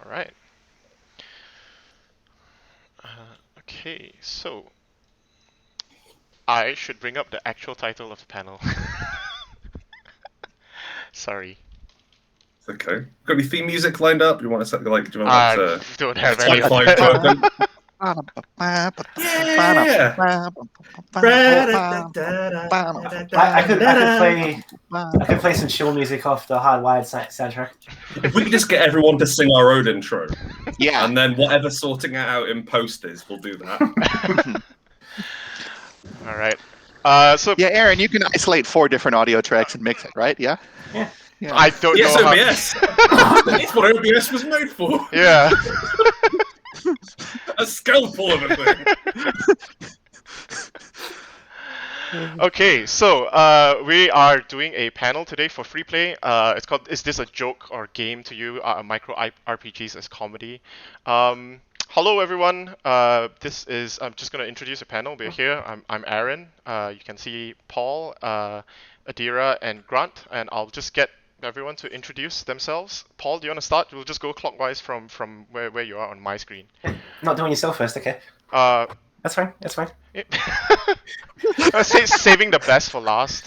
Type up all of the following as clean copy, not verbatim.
right. Okay, so I should bring up the actual title of the panel. Sorry. It's okay. Got any theme music lined up? You want to like? Do you want I to don't have any Type of 5 that. token? Yeah. I could play some chill music off the hardwired soundtrack. If we could just get everyone to sing our own intro, Yeah. and then whatever sorting it out in post is, we'll do that. All right. So Yeah, Aaron, you can isolate 4 different audio tracks and mix it, right? Yeah. Yeah. Yeah. I don't Yes, know how. OBS. That's what OBS was made for. Yeah. A scalpel of a thing. Okay, so we are doing a panel today for Freeplay. It's called "Is This a Joke or Game to You?" Micro RPGs as comedy. Hello everyone. This is I'm just gonna introduce a panel. We're here. I'm Aaron. You can see Paul, Adira, and Grant, and I'll just get everyone to introduce themselves. Paul, do you want to start? We'll just go clockwise from where you are on my screen. Not doing yourself first, okay? Uh, That's fine. That's fine. saving the best for last.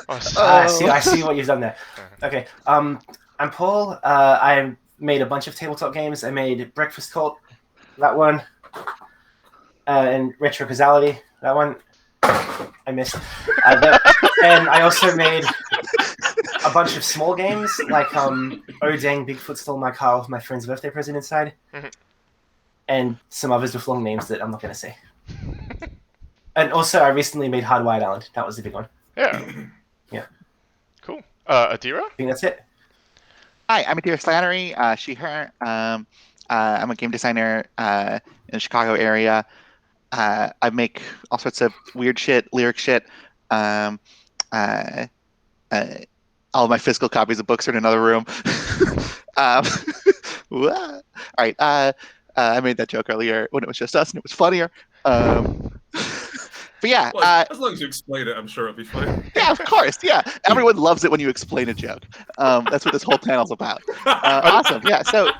Oh, I see what you've done there. Okay. I'm Paul. I made a bunch of tabletop games. I made Breakfast Cult, that one, and Retro Causality, that one. I missed. And I also made a bunch of small games, like Oh Dang, Bigfoot Stole My Car with my friend's birthday present inside, and some others with long names that I'm not going to say. And also, I recently made Hardwired Island. That was the big one. Yeah. Yeah. Cool. Adira? I think that's it. Hi, I'm Adira Slattery, she, her. I'm a game designer in the Chicago area. I make all sorts of weird shit, lyric shit. All of my physical copies of books are in another room. All right. I made that joke earlier when it was just us, and it was funnier. But yeah, Well, as long as you explain it, I'm sure it'll be fine. yeah, of course, yeah. Everyone loves it when you explain a joke. That's what this whole panel's about. Awesome, yeah. So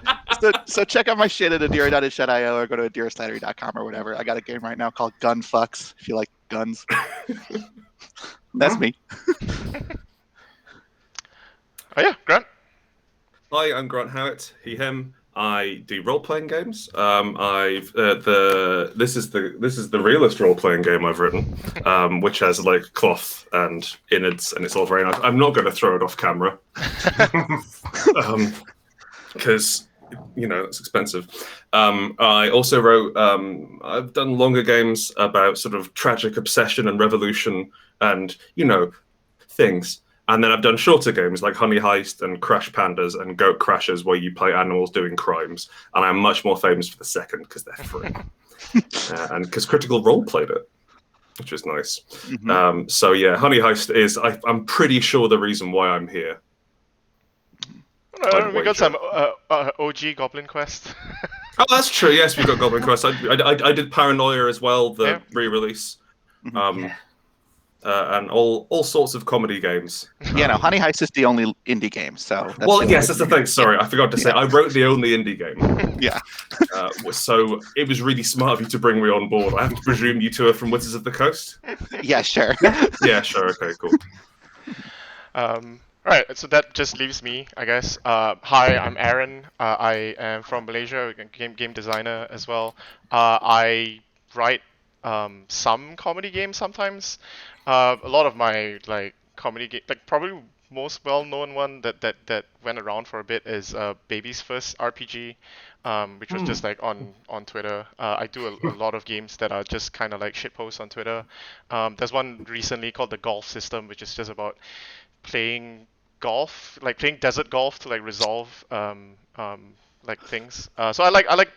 check out my shit at adira.itch.io or go to adirslattery.com or whatever. I got a game right now called Gun Fucks. If you like guns, that's me. Oh yeah, Grant. Hi, I'm Grant Howitt. He, him. I do role-playing games. This is the realest role-playing game I've written, which has like cloth and innards, and it's all very nice. I'm not going to throw it off camera because it's expensive. I also wrote. I've done longer games about sort of tragic obsession and revolution, and things. And then I've done shorter games like Honey Heist and Crash Pandas and Goat Crashers, where you play animals doing crimes. And I'm much more famous for the second because they're free. And because Critical Role played it, which is nice. Mm-hmm. So yeah, Honey Heist is, I'm pretty sure, the reason why I'm here. We got some OG Goblin Quest. Oh, that's true. Yes, we got Goblin Quest. I did Paranoia as well, the re-release. And all sorts of comedy games. Yeah, no, Honey Heist is the only indie game. So that's the thing. Sorry, I forgot to say. I wrote the only indie game. Yeah. So it was really smart of you to bring me on board. I have to presume you two are from Wizards of the Coast? Yeah, sure. Yeah, sure. Okay, cool. Right, so that just leaves me, I guess. Hi, I'm Aaron. I am from Malaysia, game designer as well. I write some comedy games sometimes. A lot of my comedy game, probably most well-known one that went around for a bit is Baby's First RPG, which was just on Twitter. I do a lot of games that are just kind of like shitposts on Twitter. There's one recently called the Golf System, which is just about playing golf, playing desert golf to resolve things. So I like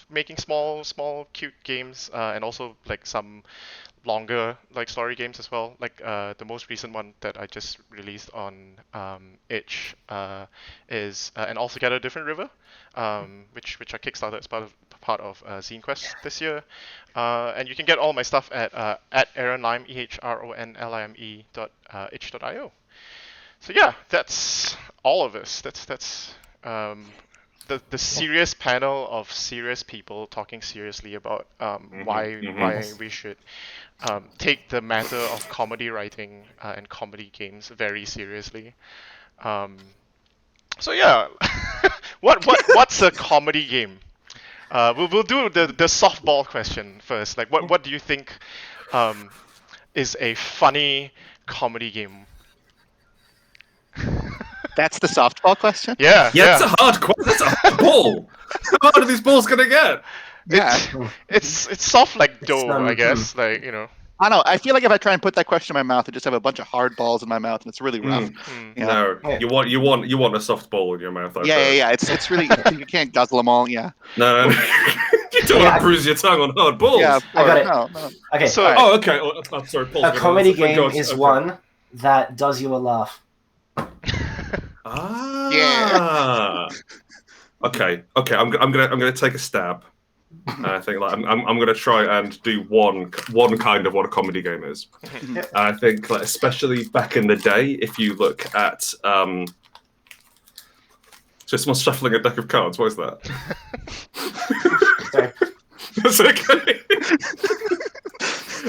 making small cute games and also some longer story games as well. The most recent one that I just released on itch is an altogether different river, which I kickstarted as part of Zine Quest this year. And you can get all my stuff at Aaron Lime, EHRONLIME.itch.io. So yeah, that's all of us. That's the serious panel of serious people talking seriously about why we should take the matter of comedy writing and comedy games very seriously. So yeah, what's a comedy game? We'll do the softball question first. Like, what do you think is a funny comedy game? That's the softball question. Yeah, Yeah, it's a hard question. That's a hard ball. How hard are these balls gonna get? Yeah. It's soft like dough, I guess. Like, I don't know. I feel like if I try and put that question in my mouth, I just have a bunch of hard balls in my mouth, and it's really rough. Yeah. No, you want a soft ball in your mouth. Yeah. It's really you can't guzzle them all. Yeah. No. You don't want to bruise your tongue on hard balls. Yeah. I got it. No. Okay. So okay. Oh, sorry, Paul. A comedy game is one that does you a laugh. Yeah. Okay. I'm gonna take a stab. I think like I'm gonna try and do one kind of what a comedy game is. And I think like, especially back in the day, if you look at so someone's shuffling a deck of cards. What is that? Sorry. That's okay.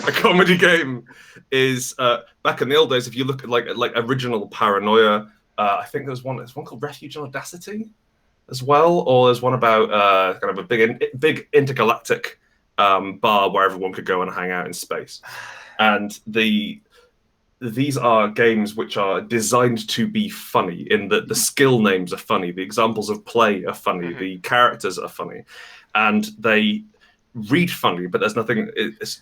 A comedy game is back in the old days. If you look at like original Paranoia, I think there's one called Refuge and Audacity as well, or there's one about kind of a big intergalactic bar where everyone could go and hang out in space. And these are games which are designed to be funny in that the skill names are funny, the examples of play are funny, the characters are funny, and they read funny, but there's nothing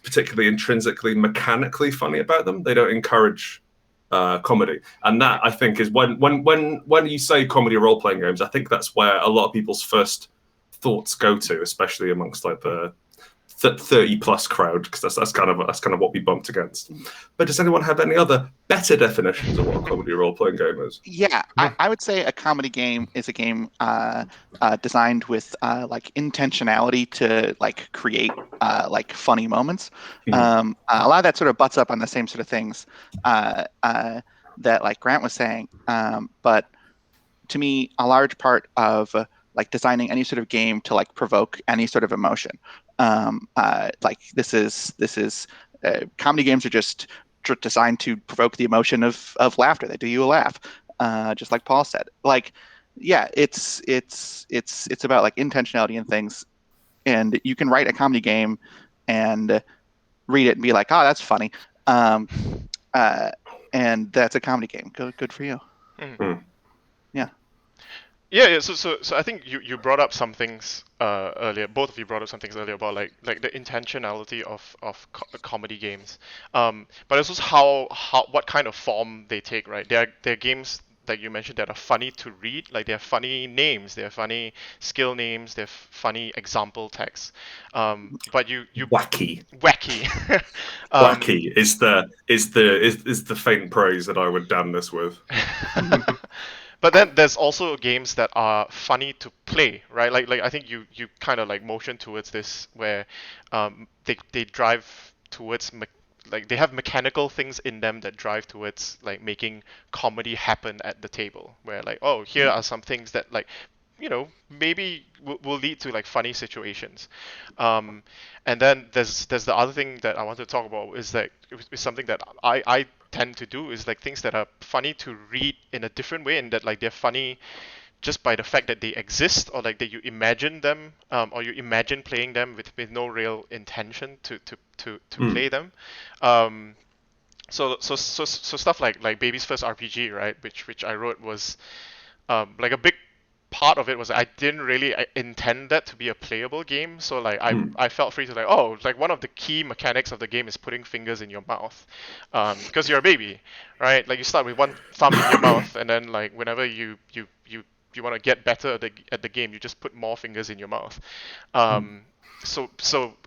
particularly intrinsically mechanically funny about them. They don't encourage comedy, and that I think is when you say comedy role-playing games, I think that's where a lot of people's first thoughts go to, especially amongst like the 30+ crowd, because that's kind of what we bumped against. But does anyone have any other better definitions of what a comedy role-playing game is? Yeah, I would say a comedy game is a game designed with like intentionality to like create like funny moments. A lot of that sort of butts up on the same sort of things that like Grant was saying. But to me, a large part of like designing any sort of game to like provoke any sort of emotion. Like this is comedy games are just designed to provoke the emotion of laughter. They do you a laugh, just like Paul said. Like, yeah, it's about like intentionality and things. And you can write a comedy game and read it and be like, oh, that's funny, and that's a comedy game. Good for you. Yeah. So I think you brought up some things earlier. Both of you brought up some things earlier about like the intentionality of comedy games. But also how what kind of form they take, right? There are games that you mentioned that are funny to read, like they're funny names, they're funny skill names, they're funny example texts. But you wacky. Wacky is the faint praise that I would damn this with. But then there's also games that are funny to play, right? Like I think you kind of like motion towards this where they drive towards like they have mechanical things in them that drive towards like making comedy happen at the table. Where like, oh, here are some things that like, maybe will lead to like funny situations. And then there's the other thing that I want to talk about is that it's something that I tend to do is like things that are funny to read in a different way, and that like they're funny just by the fact that they exist, or like that you imagine them, or you imagine playing them with no real intention to play them. So stuff like Baby's First RPG, right, which I wrote was like a big part of it was I didn't really intend that to be a playable game, so like I felt free to like, oh, like one of the key mechanics of the game is putting fingers in your mouth, because you're a baby, right? Like you start with one thumb in your mouth, and then like whenever you want to get better at the game, you just put more fingers in your mouth. So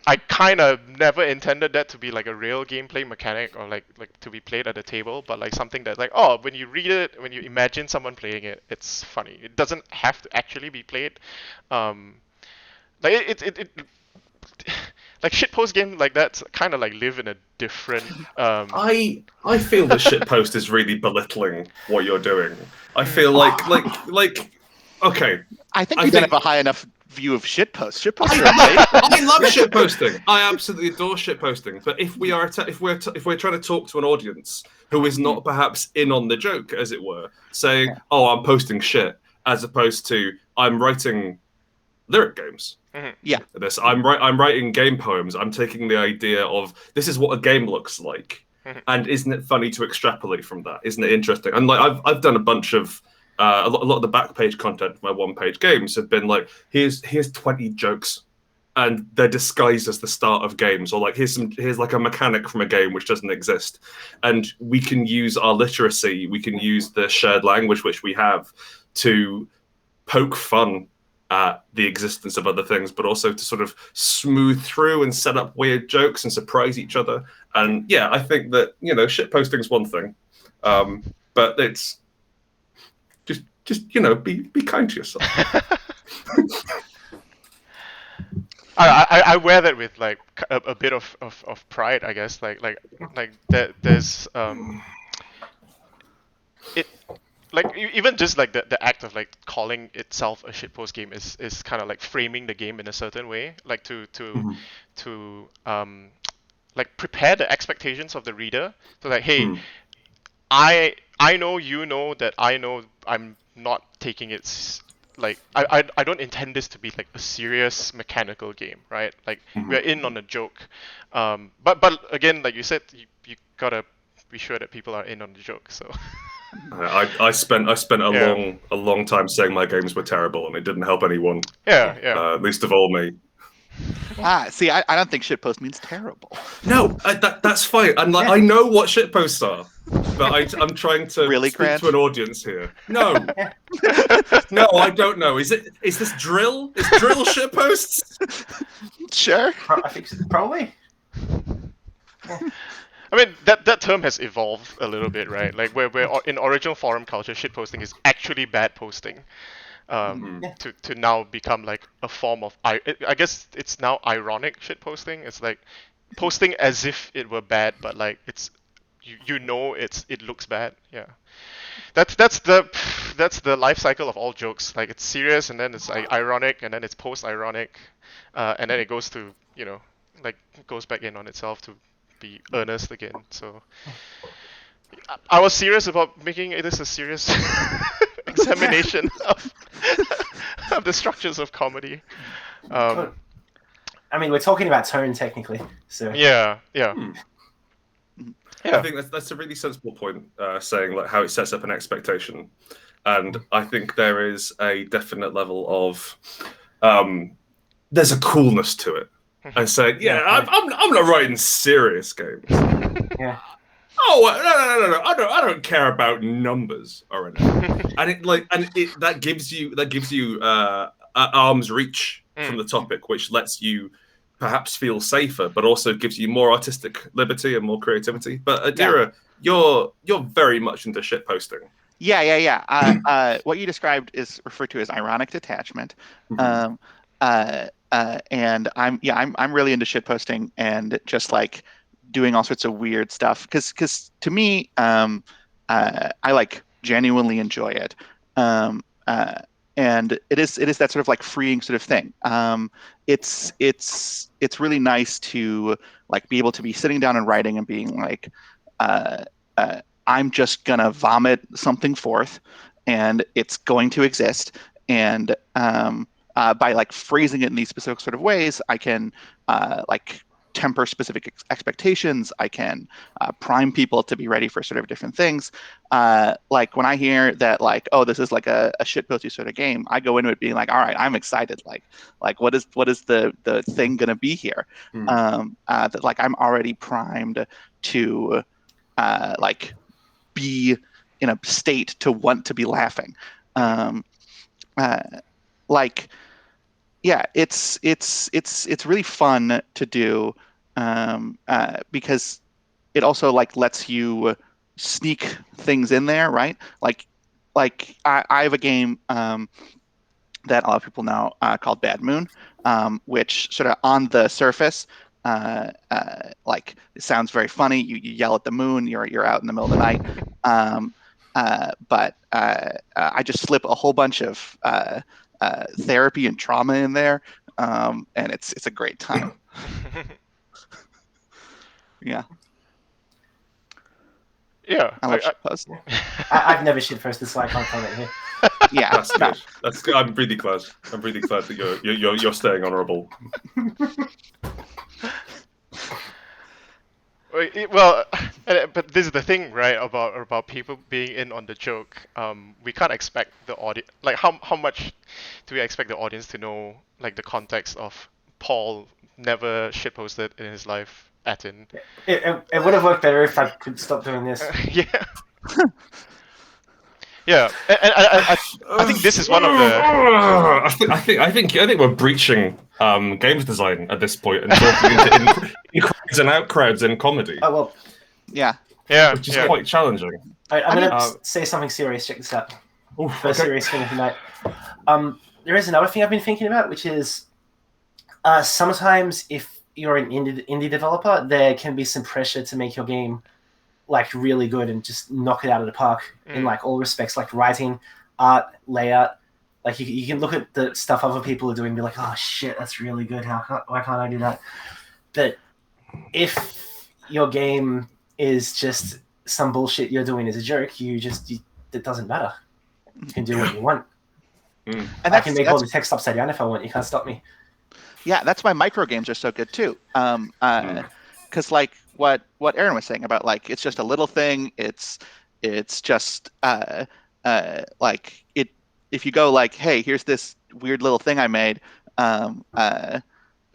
I kind of never intended that to be like a real gameplay mechanic or like to be played at a table, but like something that like, oh, when you read it, when you imagine someone playing it, it's funny. It doesn't have to actually be played. Like it like shitpost game like that kind of like live in a different. I feel that shitpost is really belittling what you're doing. I feel like Okay. I think I you don't think- have a high enough view of shitposts. Shitposts are I love shitposting. I absolutely adore shitposting. But if we are if we're trying to talk to an audience who is not perhaps in on the joke, as it were, saying, "Oh, I'm posting shit," as opposed to I'm writing lyric games. Yeah. This I'm writing game poems. I'm taking the idea of this is what a game looks like, and isn't it funny to extrapolate from that? Isn't it interesting? And like I've done a bunch of a lot of the back page content of my one-page games have been like here's 20 jokes, and they're disguised as the start of games, or like here's like a mechanic from a game which doesn't exist, and we can use our literacy, we can use the shared language which we have to poke fun at the existence of other things, but also to sort of smooth through and set up weird jokes and surprise each other. And yeah, I think that shit posting is one thing, but it's just be kind to yourself. I wear that with like a bit of pride, I guess. Like there's it like even just like the act of like calling itself a shitpost game is kind of like framing the game in a certain way, like to like prepare the expectations of the reader. So like, hey, I know you know that I know I'm not taking it like I don't intend this to be like a serious mechanical game, right? Like we're in on a joke, but again, like you said, you gotta be sure that people are in on the joke. So I spent a long time saying my games were terrible, and it didn't help anyone. Yeah. Least of all me. See, I don't think shitpost means terrible. No, that's fine. And like, I know what shitposts are, but I'm trying to Really, speak Grant? to an audience here. No, no, I don't know. Is this drill? Is drill shitposts? Sure. I think probably. I mean that term has evolved a little bit, right? Like where in original forum culture, shitposting is actually bad posting. To now become like a form of I guess it's now ironic shitposting. It's like posting as if it were bad, but like it's it looks bad. Yeah, that's the life cycle of all jokes. Like it's serious, and then it's like ironic, and then it's post-ironic, and then it goes to like goes back in on itself to be earnest again. So I was serious about making this a serious examination of the structures of comedy. I mean, we're talking about tone technically, so Yeah. I think that's a really sensible point, saying like how it sets up an expectation, and I think there is a definite level of there's a coolness to it. And saying, I'm not writing serious games. Yeah. Oh no! I don't care about numbers or anything. And that gives you arm's reach from the topic, which lets you perhaps feel safer, but also gives you more artistic liberty and more creativity. But Adira, you're very much into shit posting. Yeah. What you described is referred to as ironic detachment. And I'm really into shit posting and just like doing all sorts of weird stuff because to me I like genuinely enjoy it, and it is that sort of like freeing sort of thing. It's really nice to like be able to be sitting down and writing and being like I'm just gonna vomit something forth and it's going to exist, and by like phrasing it in these specific sort of ways, I can like temper specific expectations. I can prime people to be ready for sort of different things. Like when I hear that, like, oh, this is like a shitposty sort of game, I go into it being like, all right, I'm excited. Like what is the thing gonna be here? That like I'm already primed to like be in a state to want to be laughing. Like, yeah, it's really fun to do because it also like lets you sneak things in there, right? Like I have a game that a lot of people know called Bad Moon, which sort of on the surface like it sounds very funny. You yell at the moon. You're out in the middle of the night. but I just slip a whole bunch of therapy and trauma in there, and it's a great time. Yeah. Yeah. I love shitpost. I've never shitposted, so I can't comment here. Yeah, That's good. That's good. I'm really glad. I'm really glad that you're staying honourable. Well, but this is the thing, right? About people being in on the joke. We can't expect the audience. Like, how much do we expect the audience to know, like, the context of Paul never shitposted in his life at in. It would have worked better if I could stop doing this. Yeah. Yeah, and I think this is one of the. I think we're breaching games design at this point and talking in crowds and out crowds in comedy. Oh well. Yeah. Yeah. Which is quite challenging. I'm gonna say something serious. Check this out. First serious thing of the night. There is another thing I've been thinking about, which is sometimes if you're an indie developer, there can be some pressure to make your game like really good and just knock it out of the park in like all respects, like writing, art, layout. Like you can look at the stuff other people are doing and be like, oh shit, that's really good. Why can't I do that? But if your game is just some bullshit you're doing as a joke, it doesn't matter. You can do what you want. And I can make all the text upside down if I want. You can't stop me. Yeah, that's why micro games are so good too. Because like what Aaron was saying about like it's just a little thing. It's just like it. If you go like, hey, here's this weird little thing I made,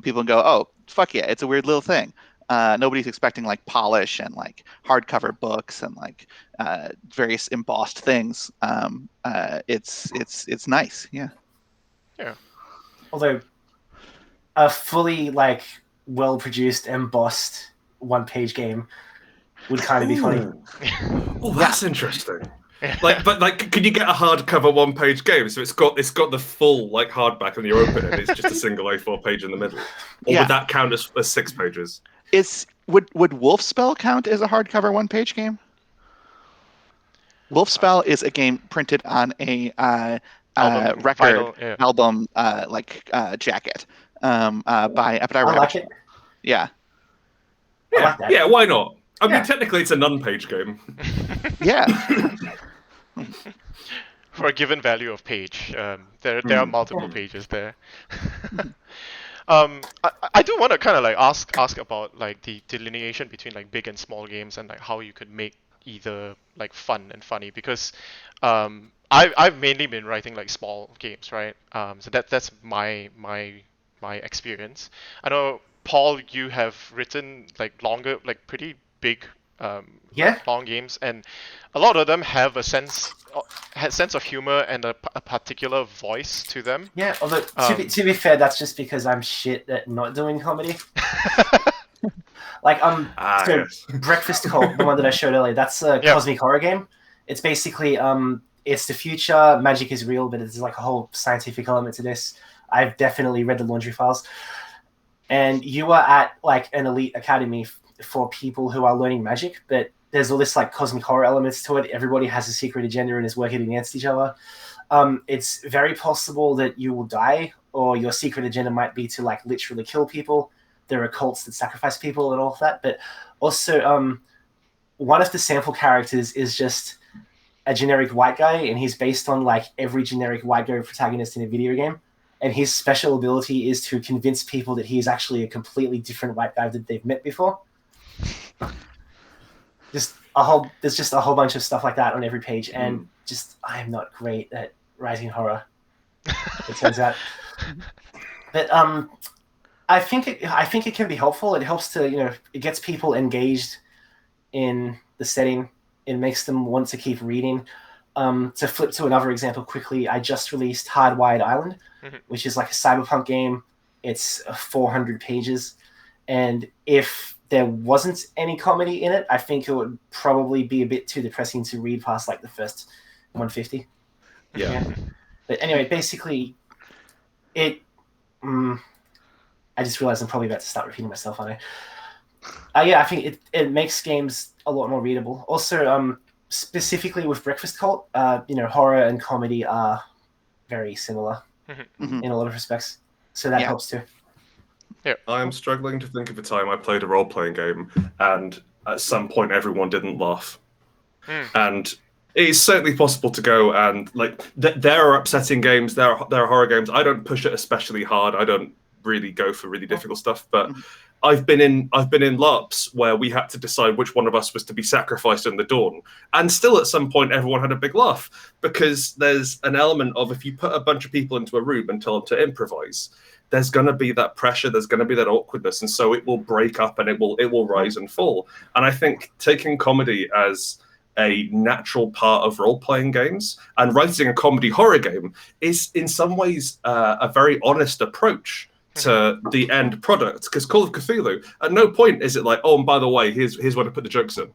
people go, oh fuck yeah, it's a weird little thing. Nobody's expecting like polish and like hardcover books and like various embossed things. It's nice, yeah. Yeah. Although a fully like well-produced, embossed one-page game would kind of be funny. Oh, that's interesting. But can you get a hardcover one-page game? So it's got the full like hardback and you open it, it's just a single A4 page in the middle. Or would that count as 6 pages? Would Wolfspell count as a hardcover one-page game? Wolfspell is a game printed on a record album jacket by Adira. I like it. Yeah. Like that. Yeah, why not? I mean, technically it's a non-page game. Yeah. For a given value of page, there are multiple pages there. I do want to kind of like ask about like the delineation between like big and small games and like how you could make either like fun and funny, because I've mainly been writing like small games, right? So that's my experience. I know, Paul, you have written like longer, like pretty big long games, and a lot of them have a sense of humor and a particular voice to them. Yeah, although to be fair, that's just because I'm shit at not doing comedy. Like Breakfast Cult, the one that I showed earlier, that's a cosmic horror game. It's basically it's the future, magic is real, but there's like a whole scientific element to this. I've definitely read the laundry files. And you are at like an elite academy for people who are learning magic, but there's all this like cosmic horror elements to it. Everybody has a secret agenda and is working against each other. It's very possible that you will die, or your secret agenda might be to like literally kill people. There are cults that sacrifice people and all of that. But also, one of the sample characters is just a generic white guy, and he's based on like every generic white guy protagonist in a video game. And his special ability is to convince people that he is actually a completely different white guy that they've met before. There's just a whole bunch of stuff like that on every page, and I am not great at writing horror. It turns out, but I think it can be helpful. It helps to it gets people engaged in the setting. It makes them want to keep reading. To flip to another example quickly, I just released Hardwired Island, which is like a cyberpunk game. It's 400 pages, and if there wasn't any comedy in it, I think it would probably be a bit too depressing to read past like the first 150. Yeah. But anyway, basically, I just realized I'm probably about to start repeating myself, aren't I? I think it makes games a lot more readable. Also, specifically with Breakfast Cult, horror and comedy are very similar in a lot of respects. So that helps too. Yeah. I am struggling to think of a time I played a role-playing game and at some point everyone didn't laugh. And it's certainly possible to go and there are upsetting games, there are horror games. I don't push it especially hard. I don't really go for really difficult stuff, but I've been in LARPs where we had to decide which one of us was to be sacrificed in the dawn, and still at some point everyone had a big laugh, because there's an element of, if you put a bunch of people into a room and tell them to improvise, there's going to be that pressure, there's going to be that awkwardness, and so it will break up and it will rise and fall. And I think taking comedy as a natural part of role-playing games and writing a comedy horror game is in some ways a very honest approach to the end product, because Call of Cthulhu, at no point is it like, oh, and by the way, here's where to put the jokes in.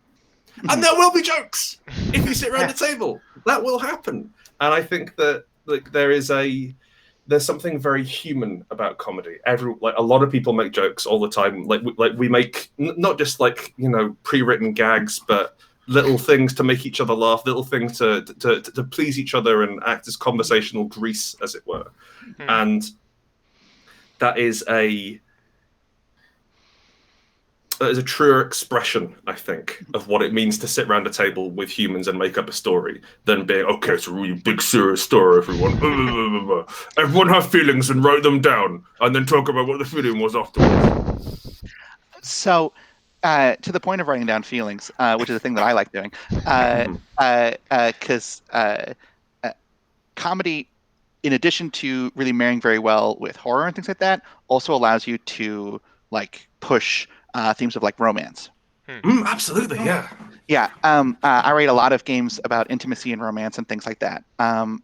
And there will be jokes if you sit around the table. That will happen. And I think that there's something very human about comedy. A lot of people make jokes all the time. We make not just pre-written gags, but little things to make each other laugh, little things to please each other and act as conversational grease, as it were. And that is a truer expression, I think, of what it means to sit around a table with humans and make up a story, than being, okay, it's a really big, serious story, everyone. Everyone have feelings and write them down, and then talk about what the feeling was afterwards. So, to the point of writing down feelings, which is a thing that I like doing, because comedy, in addition to really marrying very well with horror and things like that, also allows you to push themes of romance. Absolutely, yeah. Yeah, I write a lot of games about intimacy and romance and things like that. And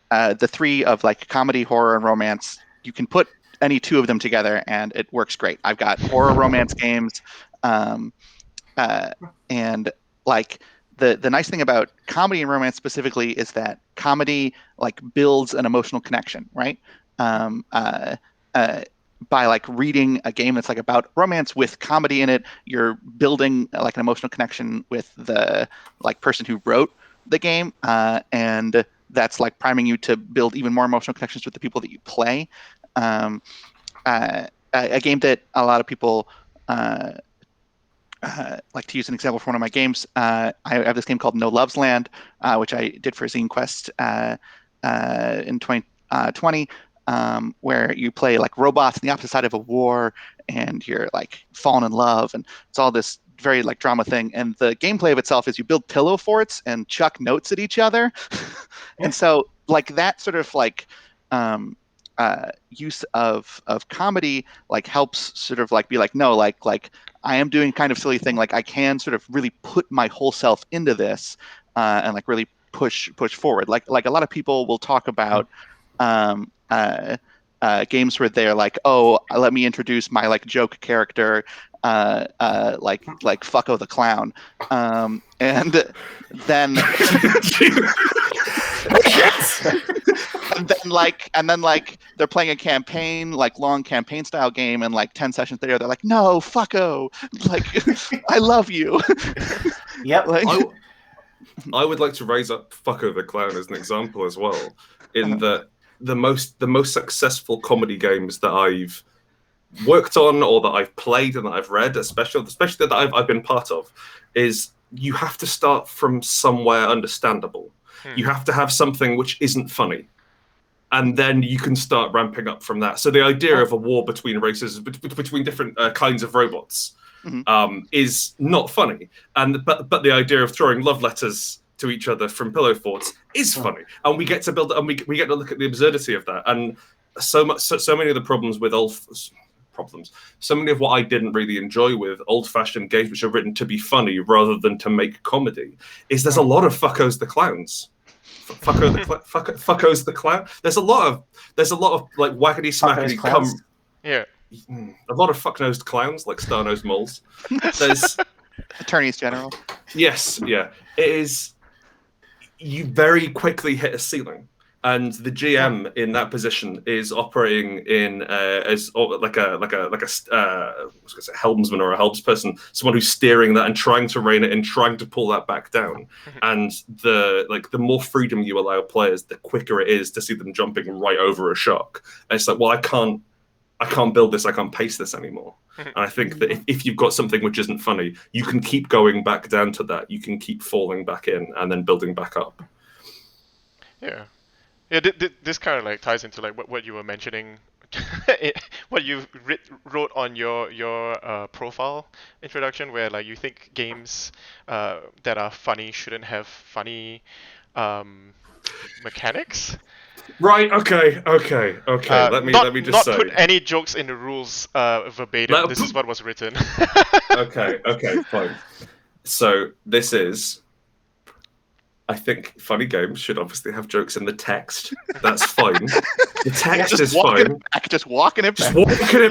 the three of comedy, horror, and romance, you can put any two of them together and it works great. I've got horror romance games, and the nice thing about comedy and romance specifically is that comedy builds an emotional connection, right? By reading a game that's about romance with comedy in it, you're building an emotional connection with the person who wrote the game, and that's priming you to build even more emotional connections with the people that you play. A game that a lot of people like to use an example for one of my games. I have this game called No Love's Land, which I did for Zine Quest in 2020, where you play robots on the opposite side of a war, and you're falling in love, and it's all this very drama thing. And the gameplay of itself is you build pillow forts and chuck notes at each other, and so that sort of use of comedy helps sort of be no, I am doing kind of silly thing. I can sort of really put my whole self into this, and really push forward. Like a lot of people will talk about games where they're oh, let me introduce my joke character, Fucko the Clown, and then and then they're playing a campaign, long campaign style game, and 10 sessions later they're no, Fucko, I love you. Yep. I would like to raise up Fucko the Clown as an example as well, in that the most successful comedy games that I've worked on or that I've played and that I've read, especially that I've been part of, is you have to start from somewhere understandable. You have to have something which isn't funny, and then you can start ramping up from that. So the idea of a war between races, between different kinds of robots, is not funny, but the idea of throwing love letters to each other from pillow forts is funny, and we get to build, and we get to look at the absurdity of that. And so many of the problems with so many of what I didn't really enjoy with old-fashioned games which are written to be funny rather than to make comedy is there's a lot of Fuckos the Clowns. Fuckos the Clown. There's a lot of wackety smackety Yeah. A lot of fuck-nosed clowns, like star-nosed moles. There's attorneys general. Yes, yeah. It is. You very quickly hit a ceiling and the GM in that position is operating in as like a helmsman or a helmsperson, someone who's steering that and trying to rein it in, trying to pull that back down. And the more freedom you allow players, the quicker it is to see them jumping right over a shock. And it's like, well, I can't build this, I can't pace this anymore. And I think that if you've got something which isn't funny, you can keep going back down to that. You can keep falling back in and then building back up. Yeah. Yeah, this kind of like ties into like what you were mentioning, what you wrote on your profile introduction, where like you think games that are funny shouldn't have funny mechanics. Right. Okay. Let me just say. Not put any jokes in the rules verbatim. This is what was written. Okay. Fine. So this is. I think funny games should obviously have jokes in the text. That's fine. The text is fine. Just walking it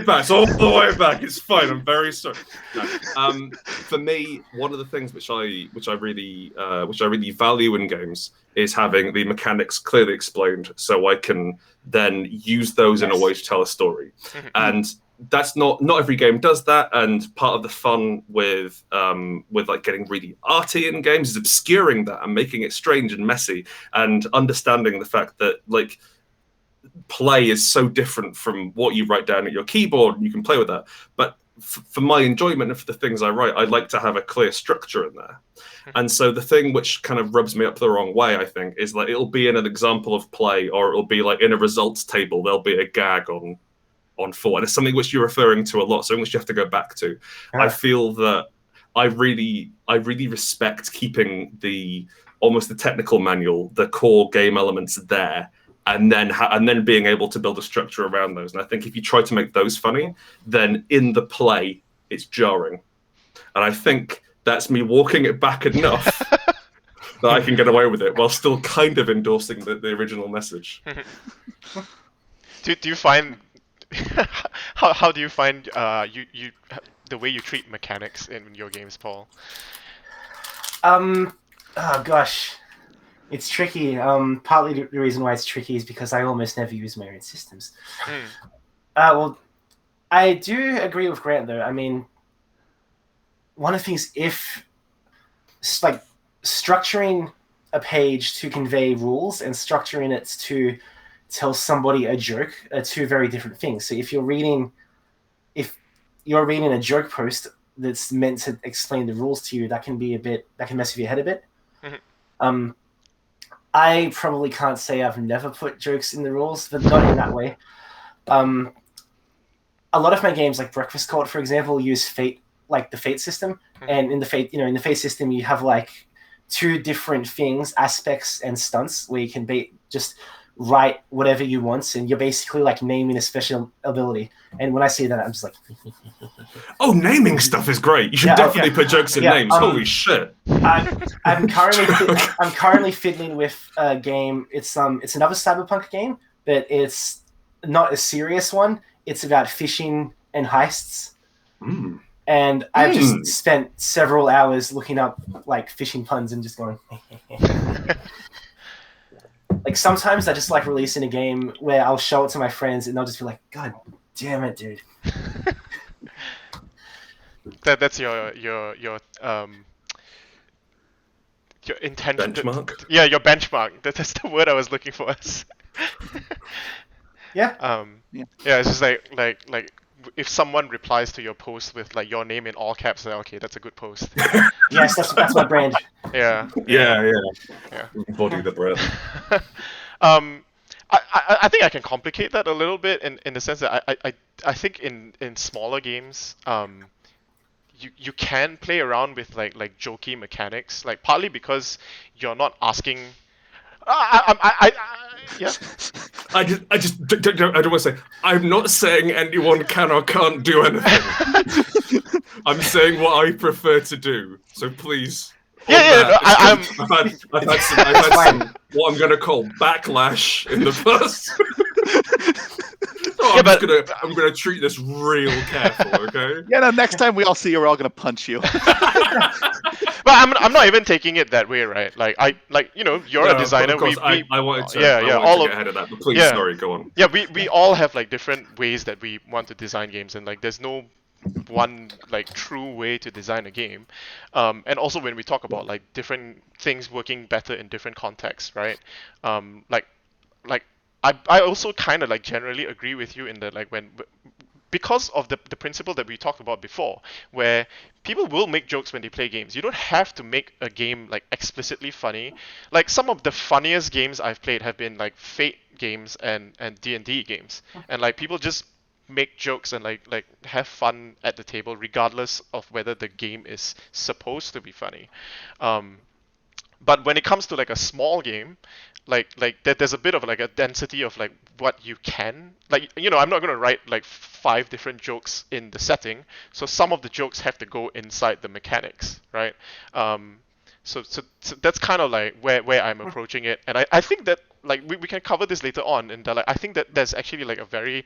back. It's all the way back. It's fine. I'm very sorry. No. For me, one of the things which I really value in games is having the mechanics clearly explained, so I can then use those in a way to tell a story. And that's not every game does that, and part of the fun with like getting really arty in games is obscuring that and making it strange and messy, and understanding the fact that like play is so different from what you write down at your keyboard, and you can play with that. But for my enjoyment and for the things I write, I'd like to have a clear structure in there. And so the thing which kind of rubs me up the wrong way, I think, is like it'll be in an example of play, or it'll be like in a results table, there'll be a gag on 4, and it's something which you're referring to a lot, something which you have to go back to. I feel that I really respect keeping almost the technical manual, the core game elements there, and then being able to build a structure around those. And I think if you try to make those funny, then in the play it's jarring. And I think that's me walking it back enough that I can get away with it while still kind of endorsing the original message. Do you find how do you find you the way you treat mechanics in your games, Paul? Oh gosh, it's tricky. Partly the reason why it's tricky is because I almost never use my own systems. Well, I do agree with Grant though. I mean, one of the things, if like structuring a page to convey rules and structuring it to tell somebody a joke are two very different things. So if you're reading a joke post that's meant to explain the rules to you, that can mess with your head a bit. I probably can't say I've never put jokes in the rules, but not in that way. A lot of my games, like Breakfast Court, for example, use fate, like the fate system. And in the fate system, you have like two different things, aspects and stunts, where you can just write whatever you want, and you're basically like naming a special ability. And when I see that, I'm just like, oh, naming stuff is great. You should definitely put jokes in names. Holy shit! I'm currently fiddling with a game. It's another cyberpunk game, but it's not a serious one. It's about fishing and heists. And I've just spent several hours looking up like fishing puns and just going. Like sometimes I just like releasing a game where I'll show it to my friends and they'll just be like, "God damn it, dude!" That's your intention. Benchmark. Yeah, your benchmark. That's the word I was looking for. Yeah. Yeah, it's just like if someone replies to your post with like your name in all caps, like, okay, that's a good post. Yes, that's my brand. Yeah. Body the brand. I think I can complicate that a little bit in the sense that I think in smaller games, you can play around with like jokey mechanics, like partly because you're not asking. Yeah. I don't want to say. I'm not saying anyone can or can't do anything. I'm saying what I prefer to do. So please. I've had some what I'm going to call backlash in the past. I'm gonna treat this real careful, okay? Yeah, no, next time we all see you, we're all gonna punch you. But I'm not even taking it that way, right? You're a designer. Of course, we I wanted to, yeah, I wanted all to of get ahead of that, but please, yeah. sorry, go on. Yeah, we all have like different ways that we want to design games, and like there's no one like true way to design a game. And also when we talk about like different things working better in different contexts, right? Like I also kind of like generally agree with you in that like because of the principle that we talked about before, where people will make jokes when they play games. You don't have to make a game like explicitly funny. Like some of the funniest games I've played have been like Fate games and D&D games, and like people just make jokes and like have fun at the table regardless of whether the game is supposed to be funny. But when it comes to like a small game, there's a bit of like a density of like what you can, like, I'm not gonna write like 5 different jokes in the setting, so some of the jokes have to go inside the mechanics, right? So that's kind of like where I'm approaching it, and I think that like we can cover this later on, and like I think that there's actually like a very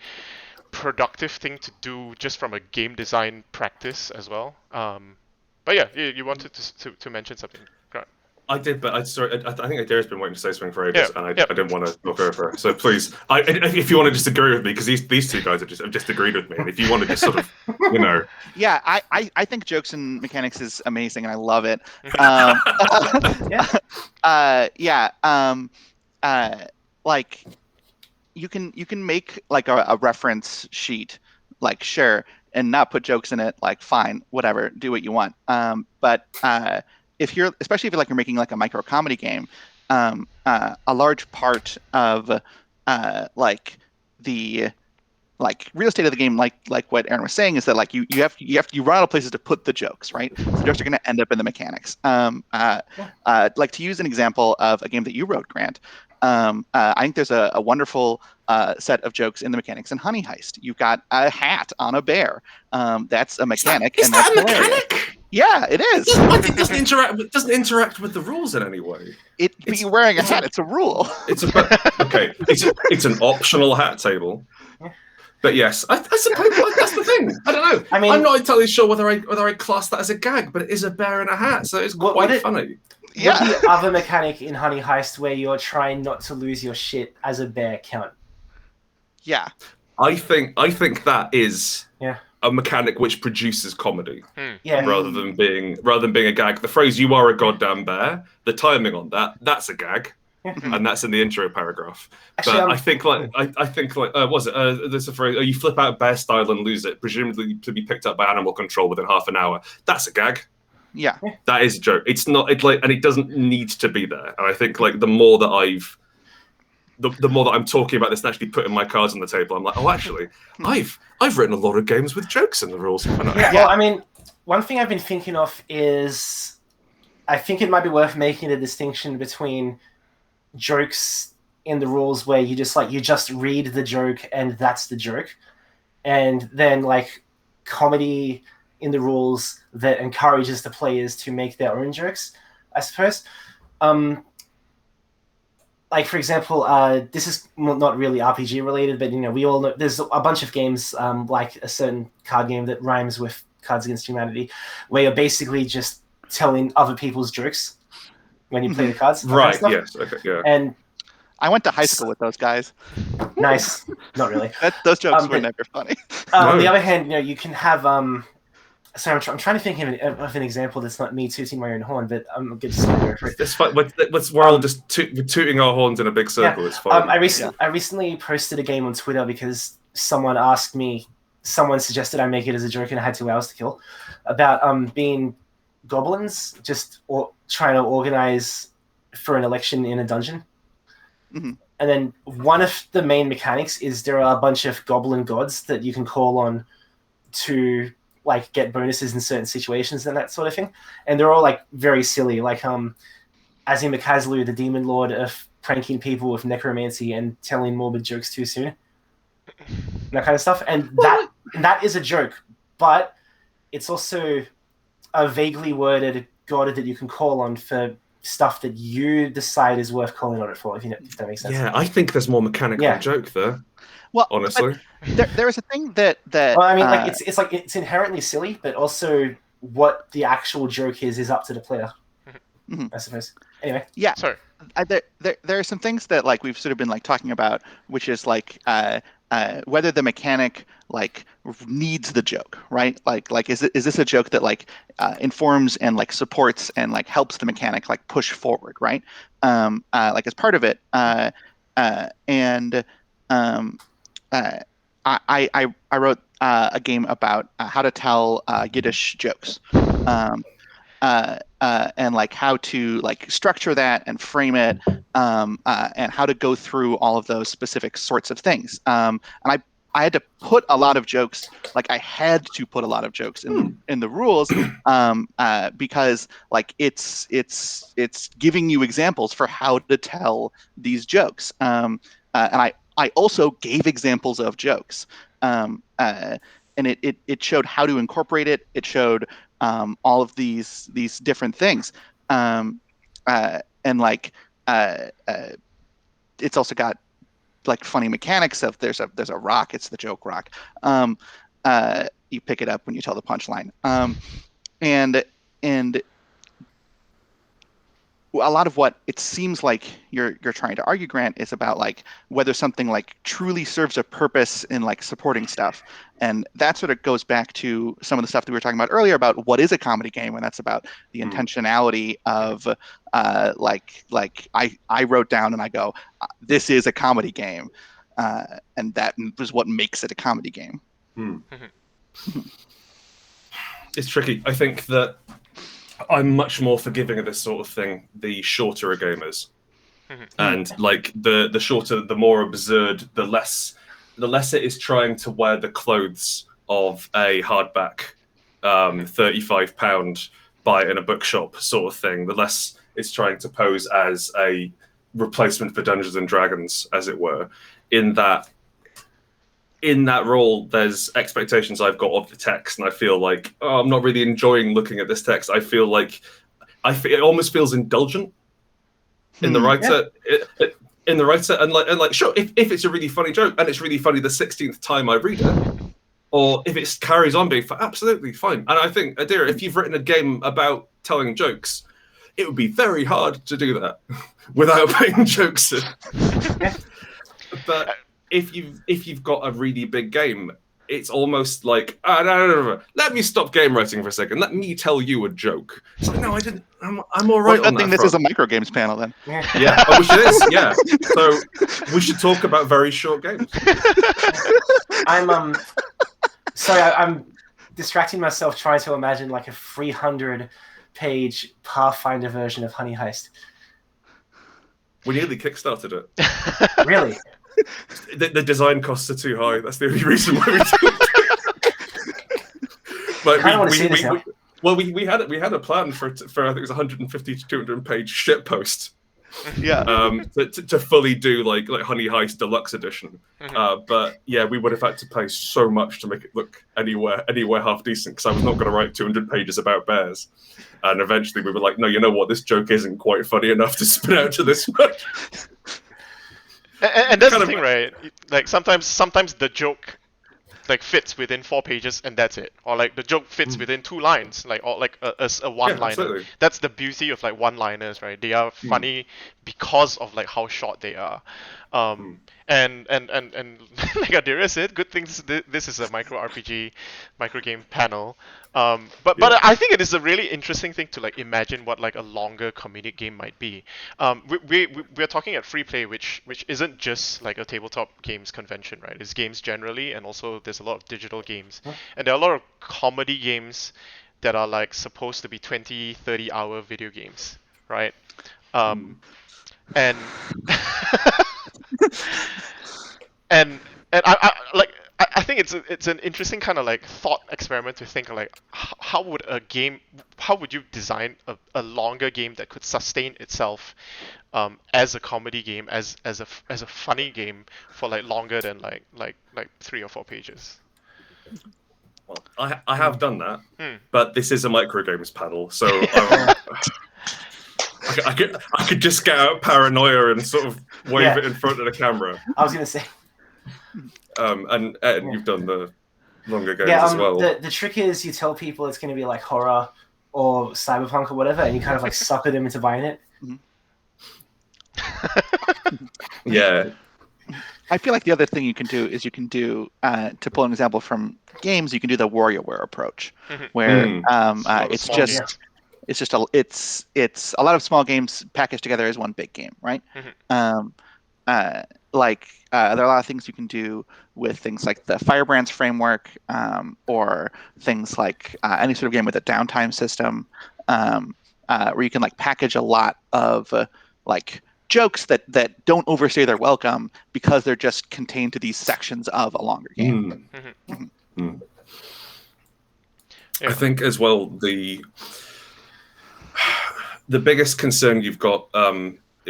productive thing to do just from a game design practice as well. But yeah, you wanted to mention something. Right. I did, but I think Adira's been waiting to say something for ages, and I didn't want to talk over her. So please, if you want to disagree with me, because these two guys have just agreed with me, and if you want to just sort of, Yeah, I think jokes and mechanics is amazing, and I love it. Like you can make like a reference sheet, like sure, and not put jokes in it, like fine, whatever, do what you want. But especially if you're making like a micro comedy game, a large part of the real estate of the game, like what Aaron was saying, is that like you run out of places to put the jokes, right? So the jokes are going to end up in the mechanics. Like to use an example of a game that you wrote, Grant. I think there's a wonderful set of jokes in the mechanics in Honey Heist. You've got a hat on a bear. That's a mechanic. Is that a mechanic? Yeah, it is. It doesn't interact with the rules in any way. But you're wearing a hat. It's a rule. It's an optional hat table. But yes, I suppose that's the thing. I don't know. I mean, I'm not entirely sure whether I class that as a gag, but it is a bear in a hat, so it's quite funny. Yeah. Would the other mechanic in Honey Heist where you're trying not to lose your shit as a bear count? Yeah. I think that is a mechanic which produces comedy, rather than being a gag. The phrase "you are a goddamn bear," the timing on that's a gag, and that's in the intro paragraph. Actually, but I think there's a phrase: "You flip out bear style and lose it, presumably to be picked up by animal control within half an hour." That's a gag. Yeah, that is a joke. It's not. It's like, and it doesn't need to be there. And I think like the more that I'm talking about this and actually putting my cards on the table, I'm like, oh, actually, I've written a lot of games with jokes in the rules. Well, I mean, one thing I've been thinking of is, I think it might be worth making a distinction between jokes in the rules where you just read the joke and that's the joke, and then like comedy in the rules that encourages the players to make their own jokes, I suppose. Like, for example, this is not really RPG related, but we all know there's a bunch of games like a certain card game that rhymes with Cards Against Humanity, where you're basically just telling other people's jokes when you play the cards. Right, yes, okay, yeah. And I went to high school with those guys. Nice. Not really. Those jokes were never funny. On the other hand, you can have... sorry, I'm trying to think of an example that's not me tooting my own horn, but I'm going to go for it. It's fine. We're all just tooting our horns in a big circle. Yeah. It's fine. I recently posted a game on Twitter because someone suggested I make it as a joke, and I had 2 hours to kill, about being goblins trying to organize for an election in a dungeon. Mm-hmm. And then one of the main mechanics is there are a bunch of goblin gods that you can call on to like get bonuses in certain situations and that sort of thing. And they're all like very silly, like Azimakazu, the demon lord of pranking people with necromancy and telling morbid jokes too soon. That kind of stuff. And that is a joke, but it's also a vaguely worded god that you can call on for stuff that you decide is worth calling on it for, if that makes sense. Yeah, I think there's more mechanic than joke there. Well, honestly, there is a thing that well, I mean, like it's inherently silly, but also what the actual joke is up to the player, I suppose. Anyway, yeah. Sorry. There are some things that like we've sort of been like talking about, which is like whether the mechanic like needs the joke, right? Like is this a joke that like informs and like supports and like helps the mechanic like push forward, right? Like as part of it, I wrote a game about how to tell Yiddish jokes. And like how to like structure that and frame it, and how to go through all of those specific sorts of things. And I had to put a lot of jokes, like I had to put a lot of jokes in the rules, because like it's giving you examples for how to tell these jokes. And I also gave examples of jokes. And it showed how to incorporate it. It showed all of these different things, and like it's also got like funny mechanics of there's a rock. It's the joke rock. You pick it up when you tell the punchline, and a lot of what it seems like you're trying to argue, Grant, is about like whether something like truly serves a purpose in like supporting stuff. And that sort of goes back to some of the stuff that we were talking about earlier about what is a comedy game, and that's about the intentionality of like I wrote down and I go, this is a comedy game, and that was what makes it a comedy game. It's tricky. I think that I'm much more forgiving of this sort of thing the shorter a game is. And like the shorter, the more absurd, the less it is trying to wear the clothes of a hardback £35 buy in a bookshop sort of thing, the less it's trying to pose as a replacement for Dungeons and Dragons, as it were. In that role, there's expectations I've got of the text, and I feel like, oh, I'm not really enjoying looking at this text. I feel like it almost feels indulgent in the writer. In the writer, and like sure, if it's a really funny joke and it's really funny the 16th time I read it, or if it carries on being absolutely fine. And I think, Adira, if you've written a game about telling jokes, it would be very hard to do that without putting jokes in. But if you've got a really big game, it's almost like, no. Let me stop game writing for a second. Let me tell you a joke. It's like, no, I didn't. I'm all right. Well, I think this is a micro games panel then. Yeah, which it is. Yeah. So we should talk about very short games. I'm sorry, I'm distracting myself trying to imagine like a 300-page Pathfinder version of Honey Heist. We nearly kickstarted it. Really? The design costs are too high. That's the only reason why we did it. But we had a plan for I think it was 150 to 200 page shitpost. Yeah. To fully do like Honey Heist Deluxe Edition. But yeah, we would have had to pay so much to make it look anywhere half decent, because I was not going to write 200 pages about bears. And eventually we were like, no, you know what? This joke isn't quite funny enough to spin out to this much. And that's the thing, right? Like sometimes the joke like fits within 4 pages and that's it, or like the joke fits within 2 lines, like or like a one-liner. That's the beauty of like one-liners, right? They are funny because of like how short they are. And like Adira said, good things. This is a micro RPG, micro game panel. But I think it is a really interesting thing to like imagine what like a longer comedic game might be. We're talking at Freeplay, which isn't just like a tabletop games convention, right? It's games generally, and also there's a lot of digital games, and there are a lot of comedy games that are like supposed to be 20-30 hour video games, right? And and I think it's an interesting kind of like thought experiment to think like how would you design a longer game that could sustain itself as a comedy game, as a funny game for like longer than like 3 or 4 pages. Well, I have done that, but this is a micro games panel, so I I could just get out paranoia and sort of wave it in front of the camera. I was gonna say. And you've done the longer games Yeah, as well. the trick is you tell people it's gonna be like horror or cyberpunk or whatever, and you kind of like sucker them into buying it. Yeah. I feel like the other thing you can do is to pull an example from games, you can do the WarioWare approach, where it's a lot of small games packaged together as one big game, right? There are a lot of things you can do with things like the Firebrands framework, or things like any sort of game with a downtime system, where you can like package a lot of jokes that don't overstay their welcome because they're just contained to these sections of a longer game. I think as well the biggest concern you've got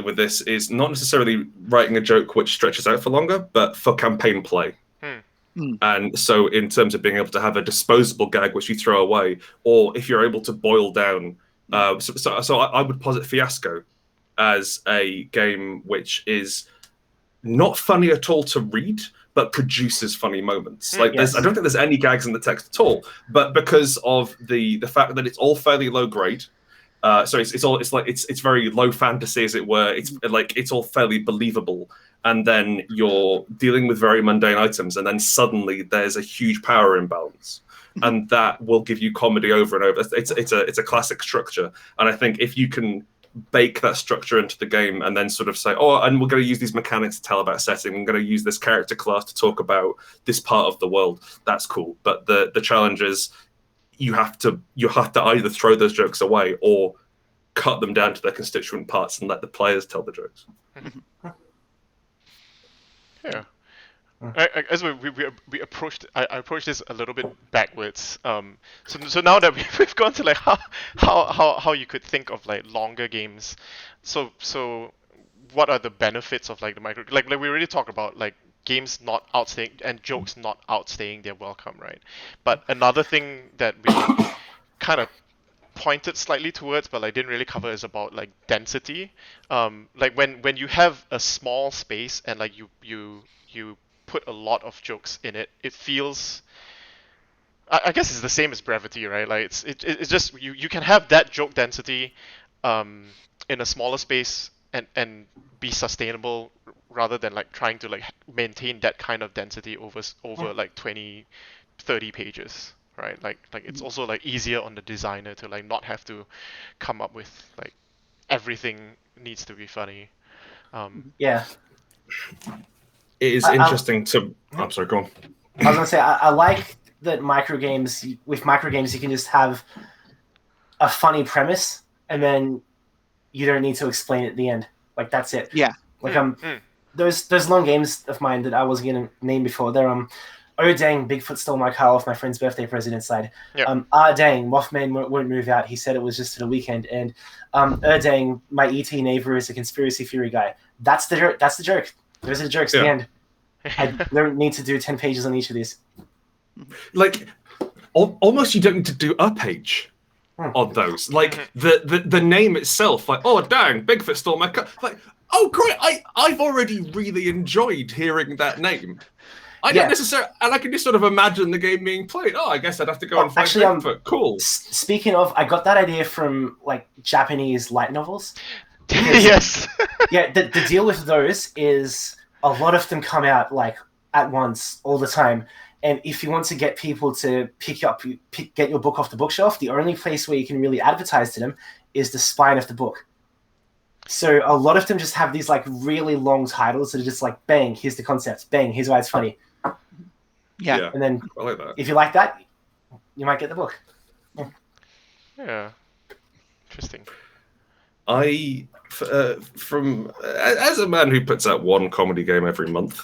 with this is not necessarily writing a joke which stretches out for longer, but for campaign play. And so in terms of being able to have a disposable gag which you throw away, or if you're able to boil down, so I would posit Fiasco as a game which is not funny at all to read, but produces funny moments. I don't think there's any gags in the text at all, but because of the fact that it's all fairly low grade, so it's very low fantasy, as it were. It's all fairly believable, and then you're dealing with very mundane items, and then suddenly there's a huge power imbalance, and that will give you comedy over and over. It's a classic structure, and I think if you can bake that structure into the game and then sort of say, and we're going to use these mechanics to tell about setting, we're going to use this character class to talk about this part of the world, that's cool. But the challenge is you have to either throw those jokes away or cut them down to their constituent parts and let the players tell the jokes. Yeah. As we approached, I approached this a little bit backwards. So now that we've gone to like how you could think of like longer games. So what are the benefits of like the micro? Like we already talked about like games not outstaying and jokes not outstaying their welcome, right? But another thing that we kind of pointed slightly towards, but I didn't really cover, is about like density. Like when you have a small space and like you put a lot of jokes in it, it feels, I guess it's the same as brevity, right? Like it's just you can have that joke density in a smaller space and be sustainable, rather than like trying to like maintain that kind of density over like 20, 30 pages, right? Like it's also like easier on the designer to like not have to come up with like everything needs to be funny. It is interesting to. I'm sorry, go on. I was gonna say I like that microgames. With microgames, you can just have a funny premise, and then you don't need to explain it at the end. Like that's it. Yeah. Like those long games of mine that I wasn't gonna name before. They're oh dang, Bigfoot stole my car off my friend's birthday present inside. Yep. Dang, Mothman won't move out. He said it was just for the weekend. And dang, my ET neighbor is a conspiracy theory guy. That's the joke. That's the joke. Those are the jokes at the end. I don't need to do 10 pages on each of these. Like, almost you don't need to do a page on those. Like, the name itself, like, oh, dang, Bigfoot stole my car. Like, oh, great, I've already really enjoyed hearing that name. I don't necessarily, and I can just sort of imagine the game being played. Oh, I guess I'd have to go and find Bigfoot. Cool. Speaking of, I got that idea from, like, Japanese light novels. Yes. The deal with those is a lot of them come out like at once all the time, and if you want to get people to get your book off the bookshelf, the only place where you can really advertise to them is the spine of the book. So a lot of them just have these like really long titles that are just like, bang, here's the concept, bang, here's why it's funny. Yeah. And then I like that. if you like that, you might get the book. Yeah. Interesting. From as a man who puts out one comedy game every month,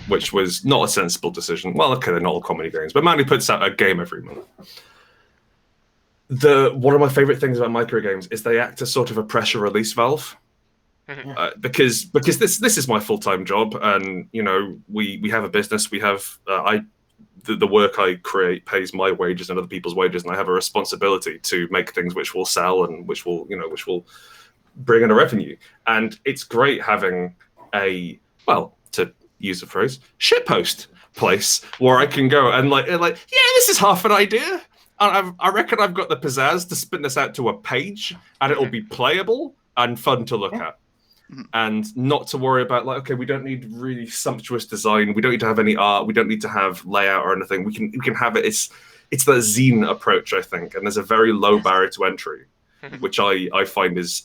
which was not a sensible decision. Well, okay, they're not all comedy games, but a man who puts out a game every month. One of my favorite things about micro games is they act as sort of a pressure release valve. Because this is my full-time job, and you know we have a business. We have the work I create pays my wages and other people's wages, and I have a responsibility to make things which will sell and which will bring in a revenue. And it's great having a, well, to use a phrase, shitpost place where I can go and like, yeah, this is half an idea. I reckon I've got the pizzazz to spin this out to a page, and it'll be playable and fun to look at. And not to worry about like, okay, we don't need really sumptuous design. We don't need to have any art. We don't need to have layout or anything. We can have it. It's the zine approach, I think, and there's a very low barrier to entry, which I find is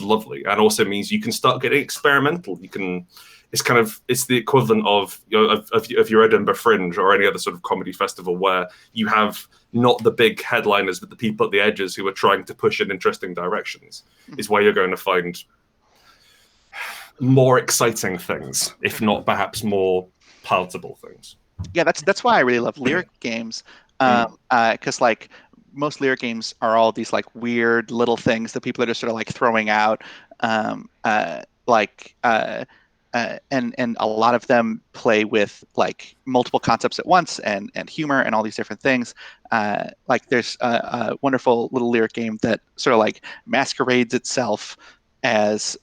lovely, and also means you can start getting experimental. You can. It's the equivalent of your Edinburgh Fringe or any other sort of comedy festival where you have not the big headliners, but the people at the edges who are trying to push in interesting directions. Is where you're going to find more exciting things, if not perhaps more palatable things. Yeah, that's why I really love lyric games, because like most lyric games are all these like weird little things that people are just sort of like throwing out, and a lot of them play with like multiple concepts at once and humor and all these different things. Like there's a wonderful little lyric game that sort of like masquerades itself as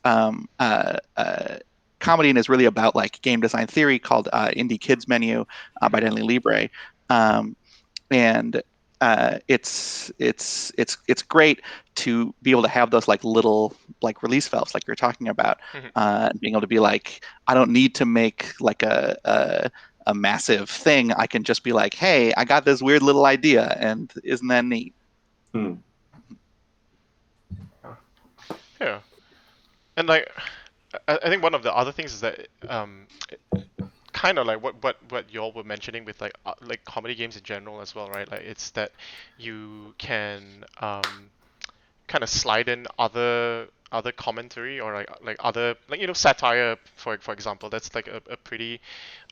comedy and is really about like game design theory called Indie Kids Menu by Danny Libre, and it's great to be able to have those like little like release valves like you're talking about, being able to be like, I don't need to make like a massive thing. I can just be like, hey, I got this weird little idea, and isn't that neat? Yeah. And like, I think one of the other things is that kind of like what y'all were mentioning with like comedy games in general as well, right? Like it's that you can kind of slide in other commentary or like other like satire for example. That's like a pretty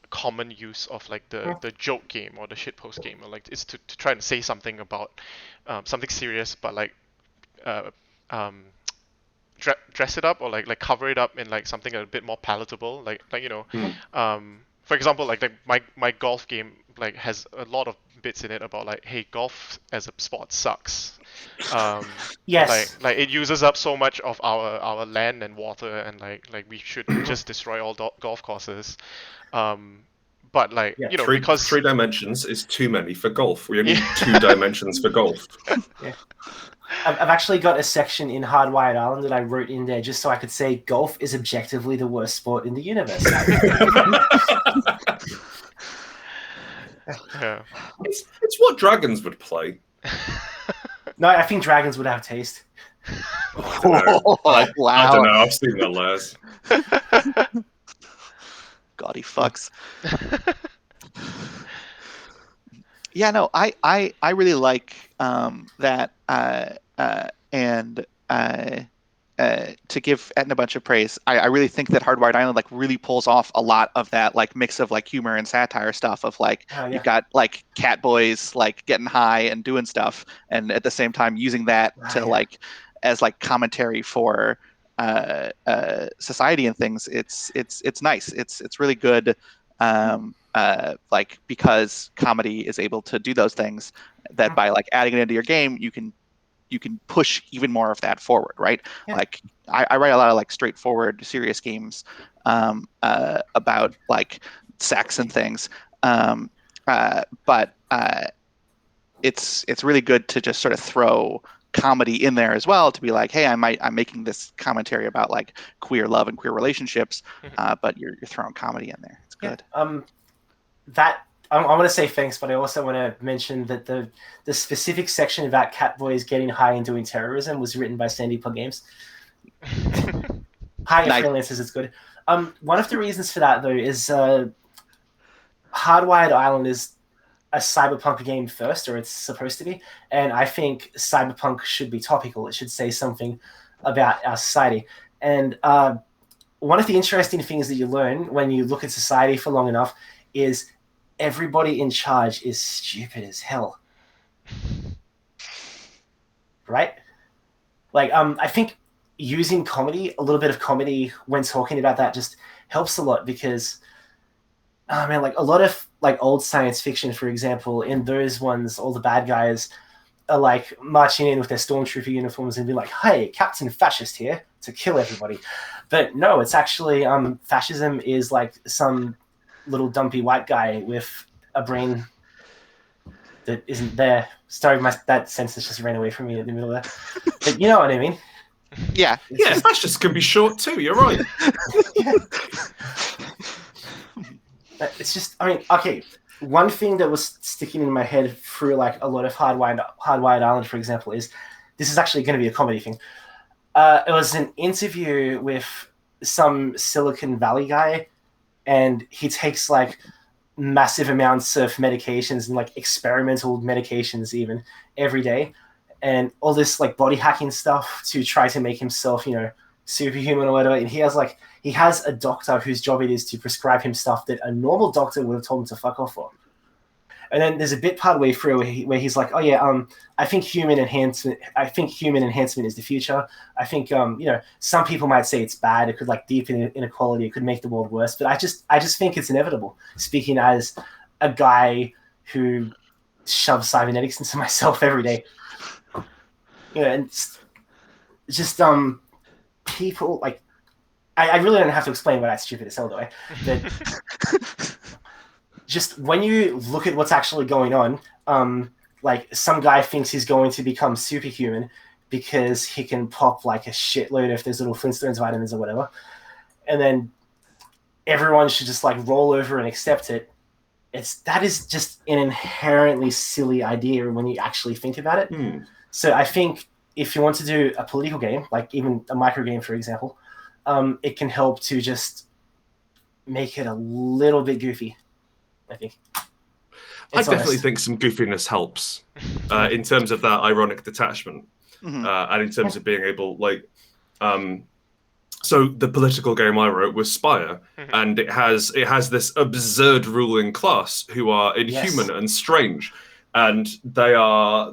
common use of like the joke game or the shitpost game, or like it's to try and say something about something serious, but like dress it up or like cover it up in like something a bit more palatable, like for example, like my golf game like has a lot of bits in it about like, hey, golf as a sport sucks. Yes. Like it uses up so much of our land and water, and like we should just destroy all golf courses. But like because 3 dimensions is too many for golf. We only need 2 dimensions for golf. Yeah. I've actually got a section in Hardwired Island that I wrote in there just so I could say golf is objectively the worst sport in the universe. Yeah. It's what dragons would play. No, I think dragons would have taste. Wow. I don't know. I've seen the last. Gaudy fucks. Yeah, no, I really like that, and to give Etna a bunch of praise, I really think that Hardwired Island like really pulls off a lot of that like mix of like humor and satire stuff of like you've got like cat boys like getting high and doing stuff, and at the same time using that to like as like commentary for society and things. It's nice. It's really good. Like because comedy is able to do those things that by like adding it into your game, you can push even more of that forward, right? Yeah. Like I write a lot of like straightforward, serious games about like sex and things, but it's really good to just sort of throw comedy in there as well, to be like, hey, I'm making this commentary about like queer love and queer relationships, but you're throwing comedy in there. It's good. That I want to say thanks, but I also want to mention that the specific section about cat boys getting high and doing terrorism was written by Sandy Plug Games. High nice. Freelancers, it's good. One of the reasons for that though is Hardwired Island is a cyberpunk game first, or it's supposed to be, and I think cyberpunk should be topical. It should say something about our society. And one of the interesting things that you learn when you look at society for long enough is everybody in charge is stupid as hell. Right? Like, I think using comedy, a little bit of comedy when talking about that just helps a lot, because man, like a lot of like old science fiction, for example, in those ones, all the bad guys are like marching in with their stormtrooper uniforms and be like, "Hey, Captain Fascist here to kill everybody." But no, it's actually fascism is like some little dumpy white guy with a brain that isn't there. Sorry, that sentence just ran away from me in the middle of that. But you know what I mean? Yeah. Yeah, fascists can be short too. You're right. Yeah. It's just, I mean, okay. One thing that was sticking in my head through like a lot of Hardwired Island, for example, is this is actually going to be a comedy thing. It was an interview with some Silicon Valley guy, and he takes like massive amounts of medications and like experimental medications even every day, and all this like body hacking stuff to try to make himself, superhuman or whatever. And he has a doctor whose job it is to prescribe him stuff that a normal doctor would have told him to fuck off for. And then there's a bit part way through where he's like, "Oh yeah, I think human enhancement is the future. I think some people might say it's bad. It could like deepen inequality. It could make the world worse. But I just think it's inevitable." Speaking as a guy who shoves cybernetics into myself every day, and it's just people like I really don't have to explain why that's stupid as hell, though. But just when you look at what's actually going on, like some guy thinks he's going to become superhuman because he can pop like a shitload of those little Flintstones vitamins or whatever, and then everyone should just like roll over and accept it. That is just an inherently silly idea when you actually think about it. So I think if you want to do a political game, like even a micro game, for example, it can help to just make it a little bit goofy. I think. I definitely think some goofiness helps in terms of that ironic detachment, and in terms of being able, like, so the political game I wrote was Spire, and it has this absurd ruling class who are inhuman and strange, and they are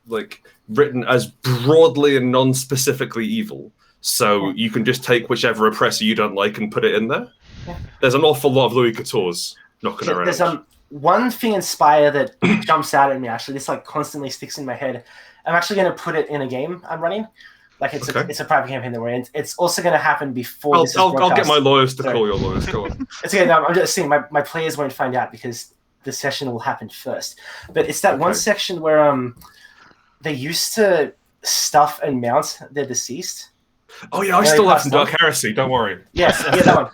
like written as broadly and non-specifically evil. So you can just take whichever oppressor you don't like and put it in there. There's an awful lot of Louis XIV's knocking around. There's one thing in Spire that jumps out at me. Actually, this like constantly sticks in my head. I'm actually going to put it in a game I'm running. Like it's a private campaign that we're in. It's also going to happen before. I'll get my lawyers to call your lawyers. Go on. It's okay. No, I'm just saying my players won't find out because the session will happen first. But it's that one section where they used to stuff and mount their deceased. Oh yeah, I still have some Dark Heresy. Don't worry. Yes, yeah, that one.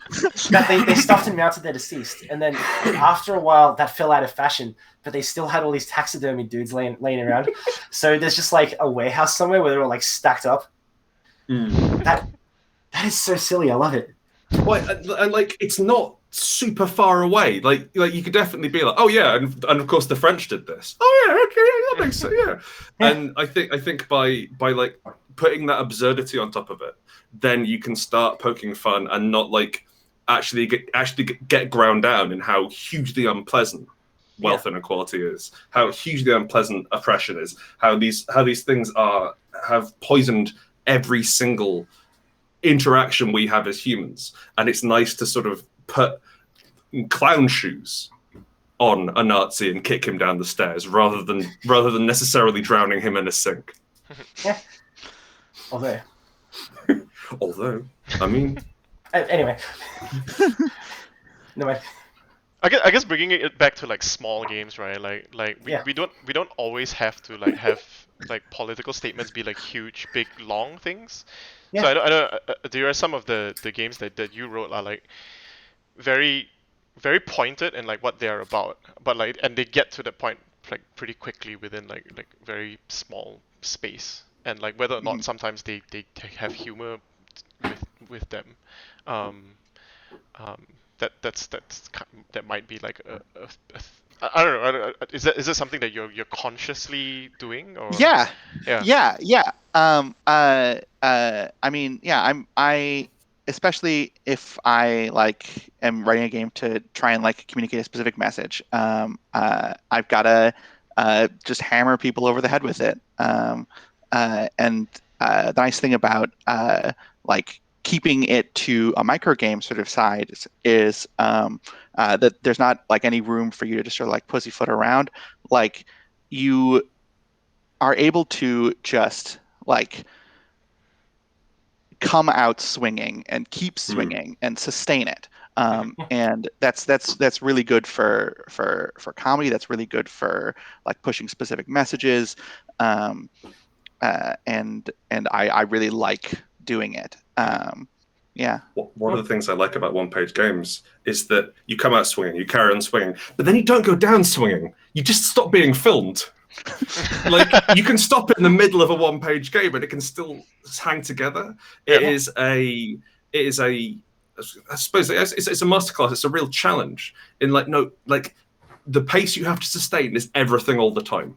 They stuffed and mounted their deceased, and then after a while, that fell out of fashion. But they still had all these taxidermy dudes laying around. So there's just like a warehouse somewhere where they're all like stacked up. That is so silly. I love it. Well, and like it's not super far away. Like you could definitely be like, oh yeah, and of course the French did this. Oh yeah, okay, that makes sense. Yeah. And I think by like putting that absurdity on top of it, then you can start poking fun and not like actually get ground down in how hugely unpleasant wealth inequality is, how hugely unpleasant oppression is, how these things have poisoned every single interaction we have as humans. And it's nice to sort of put clown shoes on a Nazi and kick him down the stairs rather than necessarily drowning him in a sink. Yeah. Although, I mean, anyway. No way. I guess bringing it back to like small games, right? We don't always have to like have like political statements be like huge, big, long things. Yeah. So I don't. There are some of the games that you wrote are like very, very pointed in like what they're about, but like and they get to the point like pretty quickly within like very small space, and like whether or not sometimes they have humor with them. That might be like I don't know. Is that something that you're consciously doing? Or? Yeah. I mean, yeah. I especially if I like am writing a game to try and like communicate a specific message. I've got to just hammer people over the head with it. And the nice thing about like keeping it to a micro game sort of side is that there's not like any room for you to just sort of like pussyfoot around. Like you are able to just like come out swinging and keep swinging and sustain it. And that's really good for comedy. That's really good for like pushing specific messages. And I really like doing it. Yeah. One of the things I like about one-page games is that you come out swinging, you carry on swinging, but then you don't go down swinging. You just stop being filmed. Like, you can stop it in the middle of a one-page game, and it can still hang together. It is a, I suppose it's a masterclass. It's a real challenge in the pace you have to sustain is everything all the time.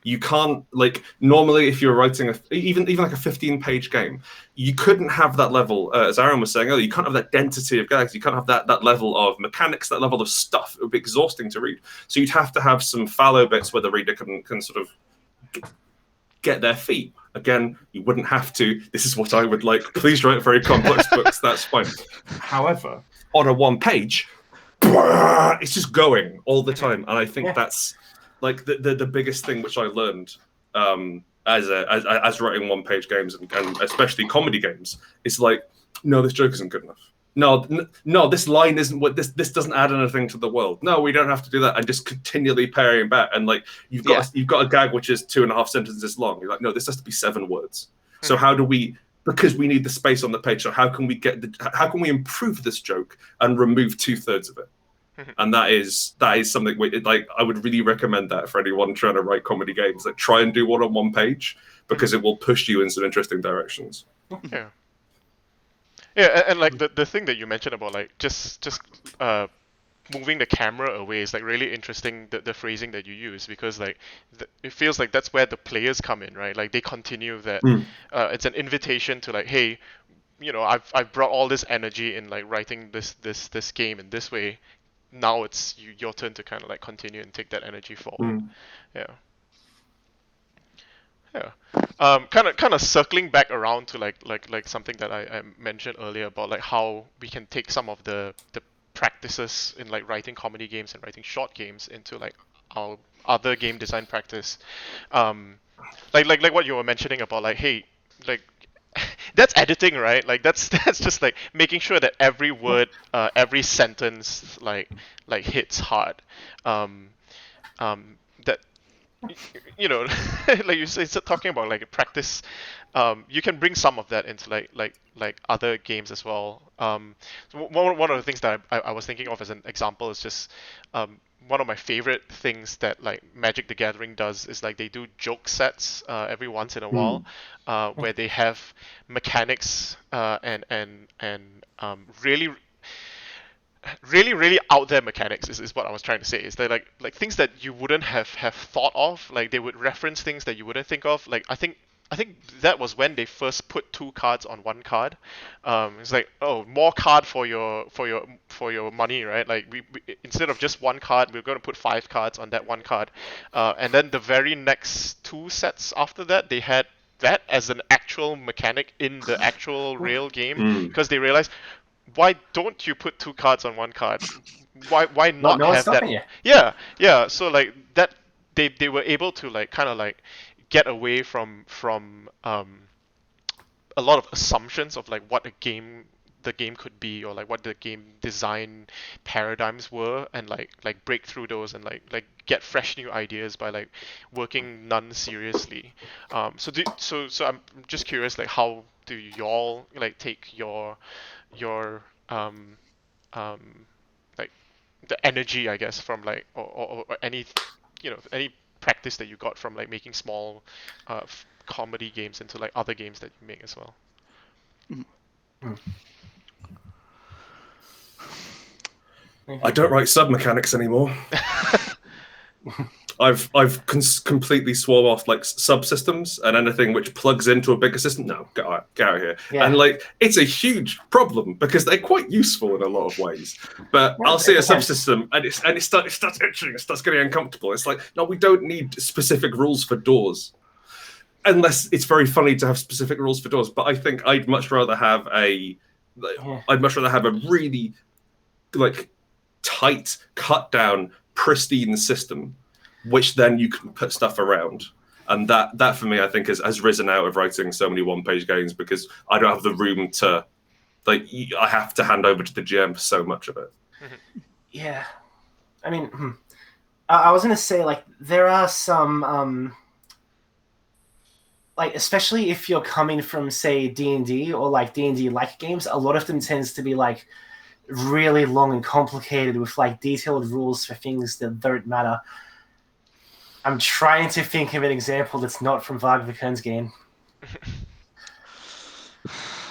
You can't, like, normally if you're writing even like a 15-page game, you couldn't have that level, as Aaron was saying earlier, you can't have that density of gags, you can't have that level of mechanics, that level of stuff. It would be exhausting to read. So you'd have to have some fallow bits where the reader can sort of get their feet. Again, you wouldn't have to. This is what I would like. Please write very complex books, that's fine. However, on a one page, it's just going all the time. And I think that's like the biggest thing which I learned as writing one-page games and especially comedy games. It's like, no, this joke isn't good enough. No, this line isn't what this doesn't add anything to the world. No, we don't have to do that, and just continually parrying back. And like you've got a gag which is 2.5 sentences long. You're like, no, this has to be 7 words. So how do we? Because we need the space on the page. So how can we improve this joke and remove 2/3 of it? And that is something like I would really recommend that for anyone trying to write comedy games. Like, try and do one on one page, because it will push you in some interesting directions. Yeah, and like the thing that you mentioned about like just moving the camera away is like really interesting. The phrasing that you use, because like it feels like that's where the players come in, right? Like they continue that. It's an invitation to like, hey, you know, I've brought all this energy in like writing this game in this way. Now it's your turn to kind of like continue and take that energy forward. Yeah. Kind of circling back around to like something that I mentioned earlier about like how we can take some of the practices in like writing comedy games and writing short games into like our other game design practice. Like what you were mentioning about like, hey, like that's editing, right? Like that's just like making sure that every word, every sentence like hits hard. That, you know, like you say, talking about like practice, you can bring some of that into like other games as well. So one of the things that I was thinking of as an example is just one of my favorite things that like Magic the Gathering does is like they do joke sets every once in a while, where they have mechanics and really out there mechanics is what I was trying to say. Is they like things that you wouldn't have thought of. Like they would reference things that you wouldn't think of. Like I think that was when they first put 2 cards on 1 card. It's like, oh, more card for your money, right? Like we instead of just 1 card, we're going to put 5 cards on that 1 card. And then the very next 2 sets after that, they had that as an actual mechanic in the actual real game, because they realized, why don't you put 2 cards on 1 card? Why not no one's have that? stopping you. Yeah. So like that, they were able to like kind of like get away from a lot of assumptions of like what the game could be, or like what the game design paradigms were, and like break through those and like get fresh new ideas by like working non-seriously. So I'm just curious, like how do y'all like take your like the energy, I guess, from like or any, you know, any practice that you got from like making small comedy games into like other games that you make as well. I don't write sub-mechanics anymore. I've completely swore off like subsystems and anything which plugs into a bigger system. No, get out of here. Yeah. And like, it's a huge problem because they're quite useful in a lot of ways. But I'll see a subsystem and it starts itching, it starts getting uncomfortable. It's like, no, we don't need specific rules for doors, unless it's very funny to have specific rules for doors. But I think I'd much rather have a really like tight, cut down, pristine system, which then you can put stuff around. And that for me, I think, has risen out of writing so many one-page games because I don't have the room to, like, I have to hand over to the GM for so much of it. Yeah. I mean, I was going to say, like, there are some, like, especially if you're coming from, say, D&D or, like, D&D-like games, a lot of them tends to be, like, really long and complicated with, like, detailed rules for things that don't matter. I'm trying to think of an example that's not from Wagner game.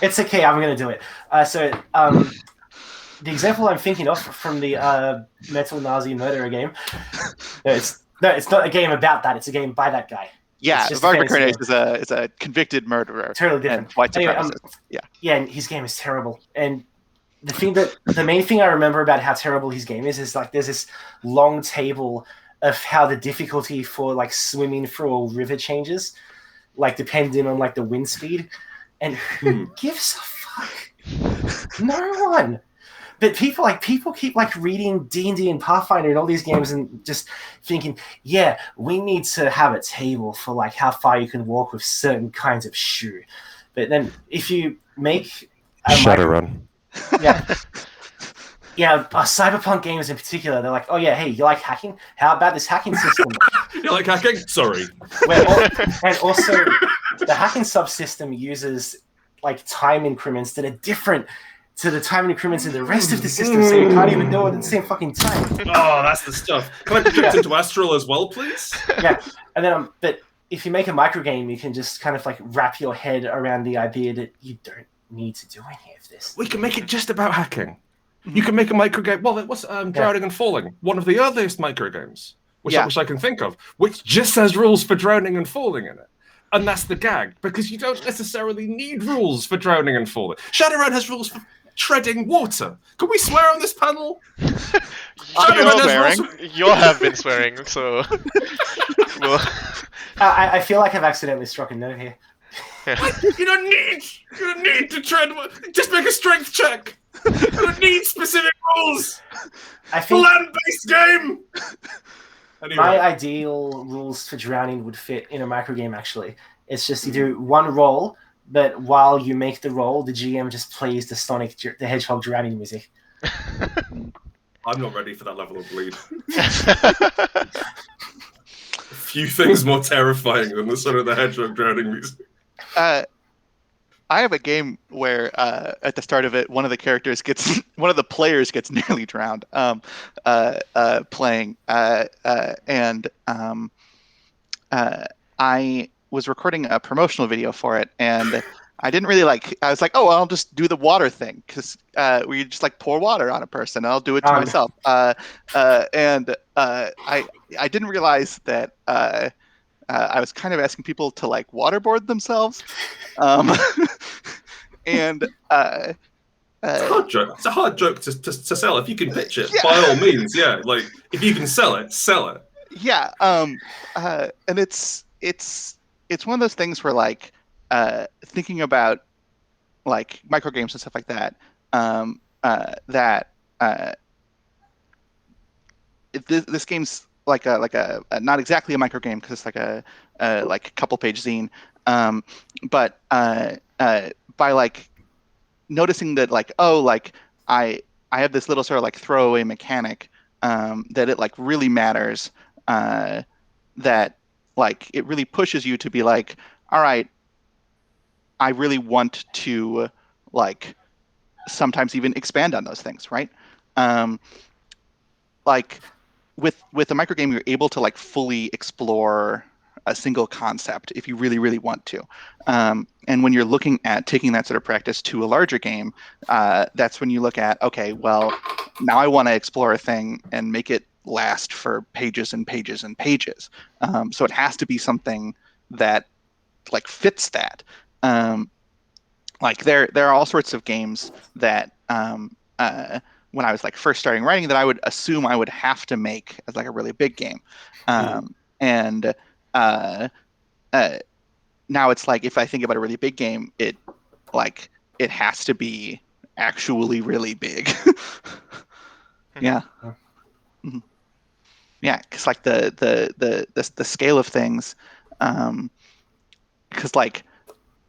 It's okay, I'm going to do it. The example I'm thinking of from the Metal Nazi Murderer game, it's not a game about that, it's a game by that guy. Yeah, Wagner is a convicted murderer. Totally different. And white supremacist. Yeah, and his game is terrible. And the main thing I remember about how terrible his game is like there's this long table of how the difficulty for like swimming through a river changes, like depending on like the wind speed. And who gives a fuck? No one. But people keep like reading D&D and Pathfinder and all these games and just thinking, yeah, we need to have a table for like how far you can walk with certain kinds of shoe. But then if you make Shadowrun. Yeah, Cyberpunk games in particular, they're like, oh yeah, hey, you like hacking? How about this hacking system? You like hacking? Sorry. And also, the hacking subsystem uses like time increments that are different to the time increments in the rest of the system, so you can't even do it at the same fucking time. Oh, that's the stuff. Can I project into Astral as well, please? Yeah, and then but if you make a microgame, you can just kind of like wrap your head around the idea that you don't need to do any of this. We can make it just about hacking. You can make a microgame. Well, what's Drowning and Falling? One of the earliest microgames, which I can think of, which just has rules for drowning and falling in it. And that's the gag, because you don't necessarily need rules for drowning and falling. Shadowrun has rules for treading water. Can we swear on this panel? You have been swearing, so... I feel like I've accidentally struck a note here. You don't need to tread. Just make a strength check. You don't need specific rules. I think land-based game. Anyway. My ideal rules for drowning would fit in a microgame. Actually, it's just you do one roll, but while you make the roll, the GM just plays the Sonic the Hedgehog drowning music. I'm not ready for that level of bleed. Few things more terrifying than the Sonic the Hedgehog drowning music. I have a game where at the start of it, one of the players gets nearly drowned playing, and I was recording a promotional video for it, and I didn't really I was like, oh, I'll just do the water thing because we just like pour water on a person. And I'll do it to myself, and I didn't realize that. I was kind of asking people to like waterboard themselves, and it's a hard joke. It's a hard joke to sell. If you can pitch it, by all means, yeah. Like if you can sell it, sell it. Yeah, and it's one of those things where like thinking about like microgames and stuff like that. This game's like a not exactly a micro game because it's like a couple page zine, but by like noticing that like I have this little sort of like throwaway mechanic that it like really matters, that like it really pushes you to be like, all right, I really want to like sometimes even expand on those things, right? Like with a microgame, you're able to like fully explore a single concept if you really, really want to. And when you're looking at taking that sort of practice to a larger game, that's when you look at, okay, well, now I want to explore a thing and make it last for pages and pages and pages. So it has to be something that like fits that. Like there are all sorts of games that when I was like first starting writing that I would assume I would have to make as like a really big game. And now it's like if I think about a really big game, it has to be actually really big. Yeah. Mm-hmm. Yeah, because like the scale of things, Because like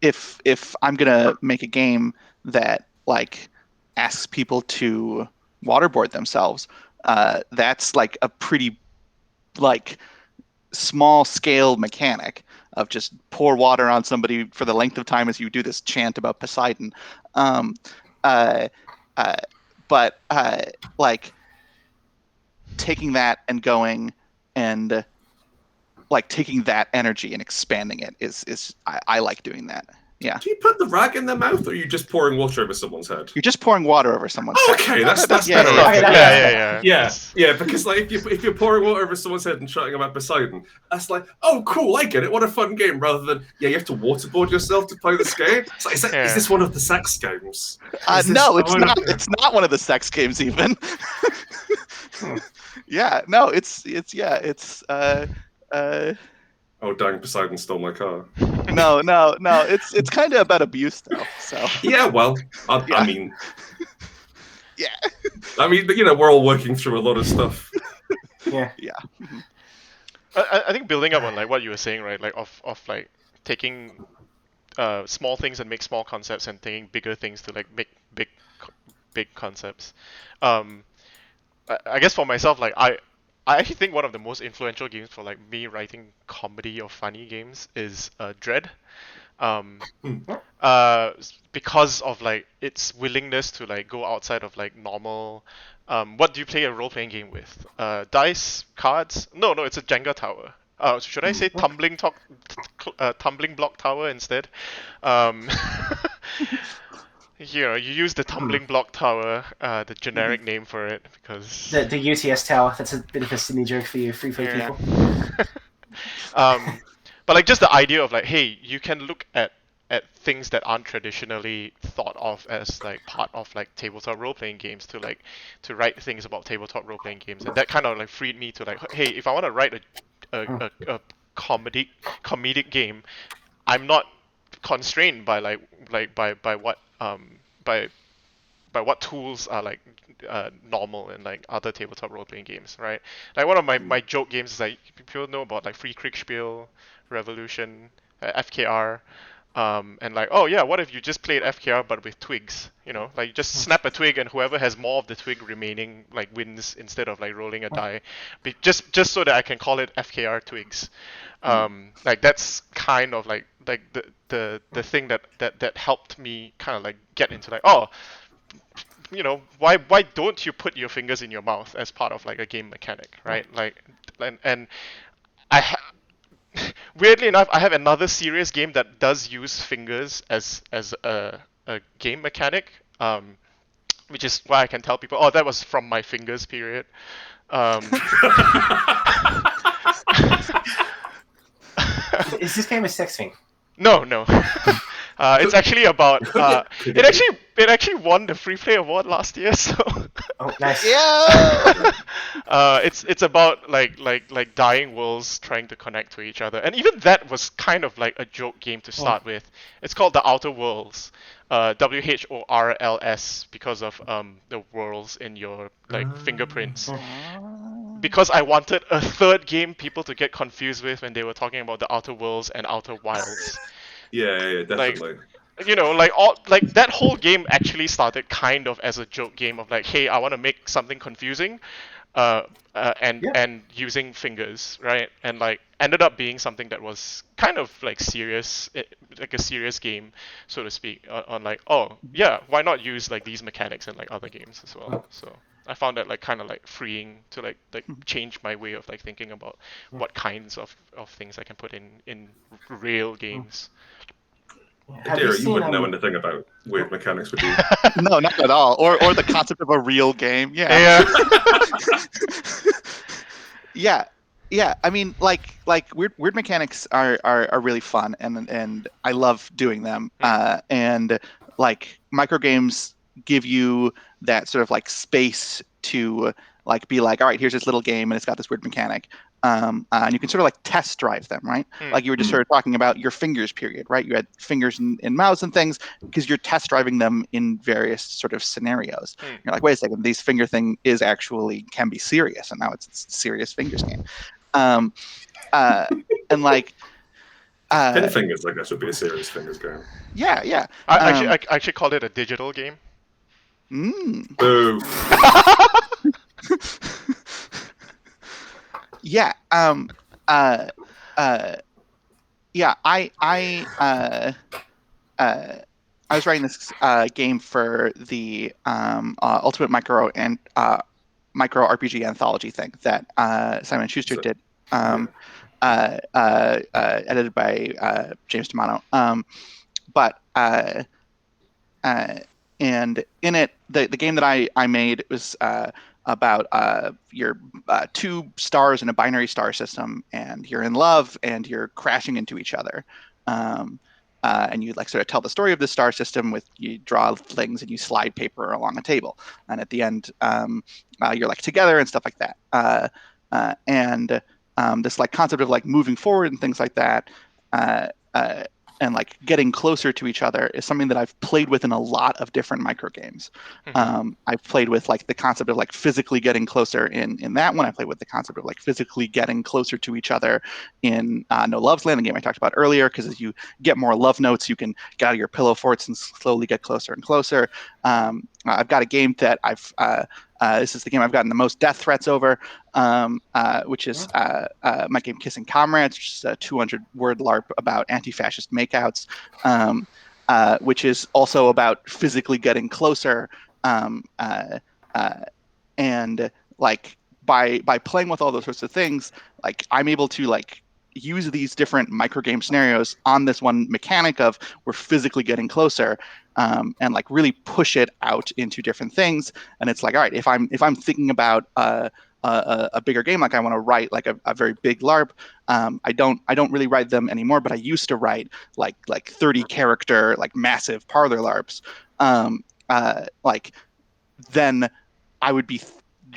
if I'm gonna make a game that like asks people to waterboard themselves, that's like a pretty like small scale mechanic of just pour water on somebody for the length of time as you do this chant about Poseidon. Um, uh, uh, but like taking that and going and like taking that energy and expanding it is I like doing that. Yeah. Do you put the rag in their mouth, or are you just pouring water over someone's head? You're just pouring water over someone's head. Okay, that's Yeah, better. yeah, Okay, Yeah. Yeah, because like if you're pouring water over someone's head and shouting about Poseidon, that's like, oh, cool, I get it. What a fun game. Rather than you have to waterboard yourself to play this game. So is this one of the sex games? No, it's not. It's not one of the sex games even. Yeah, no, it's. Oh, dang, Poseidon stole my car. No, it's kind of about abuse though. So Yeah, well, Yeah. I mean, yeah, I mean, you know, we're all working through a lot of stuff. Yeah. I think building up on like what you were saying, right? Like of like taking small things and make small concepts, and taking bigger things to like make big concepts. I guess for myself, like I actually think one of the most influential games for like me writing comedy or funny games is Dread. Because of like its willingness to like go outside of like normal. What do you play a role-playing game with? Dice, cards? No, it's a Jenga tower. Should I say tumbling block tower instead? You use the tumbling block tower, the generic name for it, because The UTS tower. That's a bit of a Sydney joke for you, Freeplay people. But like just the idea of like, hey, you can look at things that aren't traditionally thought of as like part of like tabletop role-playing games to write things about tabletop role-playing games, and that kind of like freed me to like, hey, if I want to write a comedic game, I'm not constrained by what tools are like normal in like other tabletop role-playing games, right? Like one of my joke games is like, people know about like Free Kriegspiel, Revolution, FKR, and like, oh yeah, what if you just played FKR but with twigs? You know, like you just snap a twig and whoever has more of the twig remaining like wins instead of like rolling a die, just so that I can call it FKR twigs. Like that's kind of like the thing that helped me kind of like get into like, oh, you know, why don't you put your fingers in your mouth as part of like a game mechanic, right? Like, and weirdly enough, I have another serious game that does use fingers as a game mechanic, which is why I can tell people, oh, that was from my fingers period. Is this game a sex thing? No. It's actually about. It actually won the Freeplay award last year. So. Oh, nice. yeah. It's about like dying worlds trying to connect to each other, and even that was kind of like a joke game to start with. It's called The Outer Worlds, WHORLS, because of the worlds in your like fingerprints. Because I wanted a third game people to get confused with when they were talking about the Outer Worlds and Outer Wilds. Yeah, definitely. You know, like all like that whole game actually started kind of as a joke game of like, hey, I want to make something confusing, and using fingers, right? And like ended up being something that was kind of like serious, like a serious game, so to speak. On like, oh yeah, why not use like these mechanics in like other games as well? So I found that like kind of like freeing to like change my way of like thinking about what kinds of things I can put in real games. Adira, you wouldn't know anything about weird mechanics, would you? No, not at all. Or the concept of a real game. Yeah. Yeah. I mean, like weird mechanics are really fun, and I love doing them. And like micro games give you that sort of like space to like be like, all right, here's this little game and it's got this weird mechanic. And you can sort of like test drive them, right? Like you were just sort of talking about your fingers period, right? You had fingers in mouths and things because you're test driving them in various sort of scenarios. You're like, wait a second, this finger thing can be serious, and now it's a serious fingers game. And like Pin Fingers, I guess, would be a serious fingers game. Yeah. I actually called it a digital game. Boo. Yeah. Yeah. I was writing this game for the Ultimate Micro and Micro RPG anthology thing that Simon Schuster did, edited by James D'Amato. And in it, the game that I made was about your two stars in a binary star system, and you're in love and you're crashing into each other. And you like sort of tell the story of the star system with you draw things and you slide paper along a table, and at the end you're like together and stuff like that. And this like concept of like moving forward and things like that, and like getting closer to each other is something that I've played with in a lot of different micro games. I've played with like the concept of like physically getting closer in that one. I played with the concept of like physically getting closer to each other in No Love's Land, the game I talked about earlier, because as you get more love notes, you can get out of your pillow forts and slowly get closer and closer. I've got a game that this is the game I've gotten the most death threats over, which is my game Kissing Comrades, which is a 200-word LARP about anti-fascist makeouts, which is also about physically getting closer. And like by playing with all those sorts of things, like I'm able to like use these different microgame scenarios on this one mechanic of we're physically getting closer, and like really push it out into different things. And it's like, all right, if I'm thinking about a bigger game, like I want to write like a very big LARP, I don't really write them anymore, but I used to write like 30 character like massive parlor LARPs. Like then I would be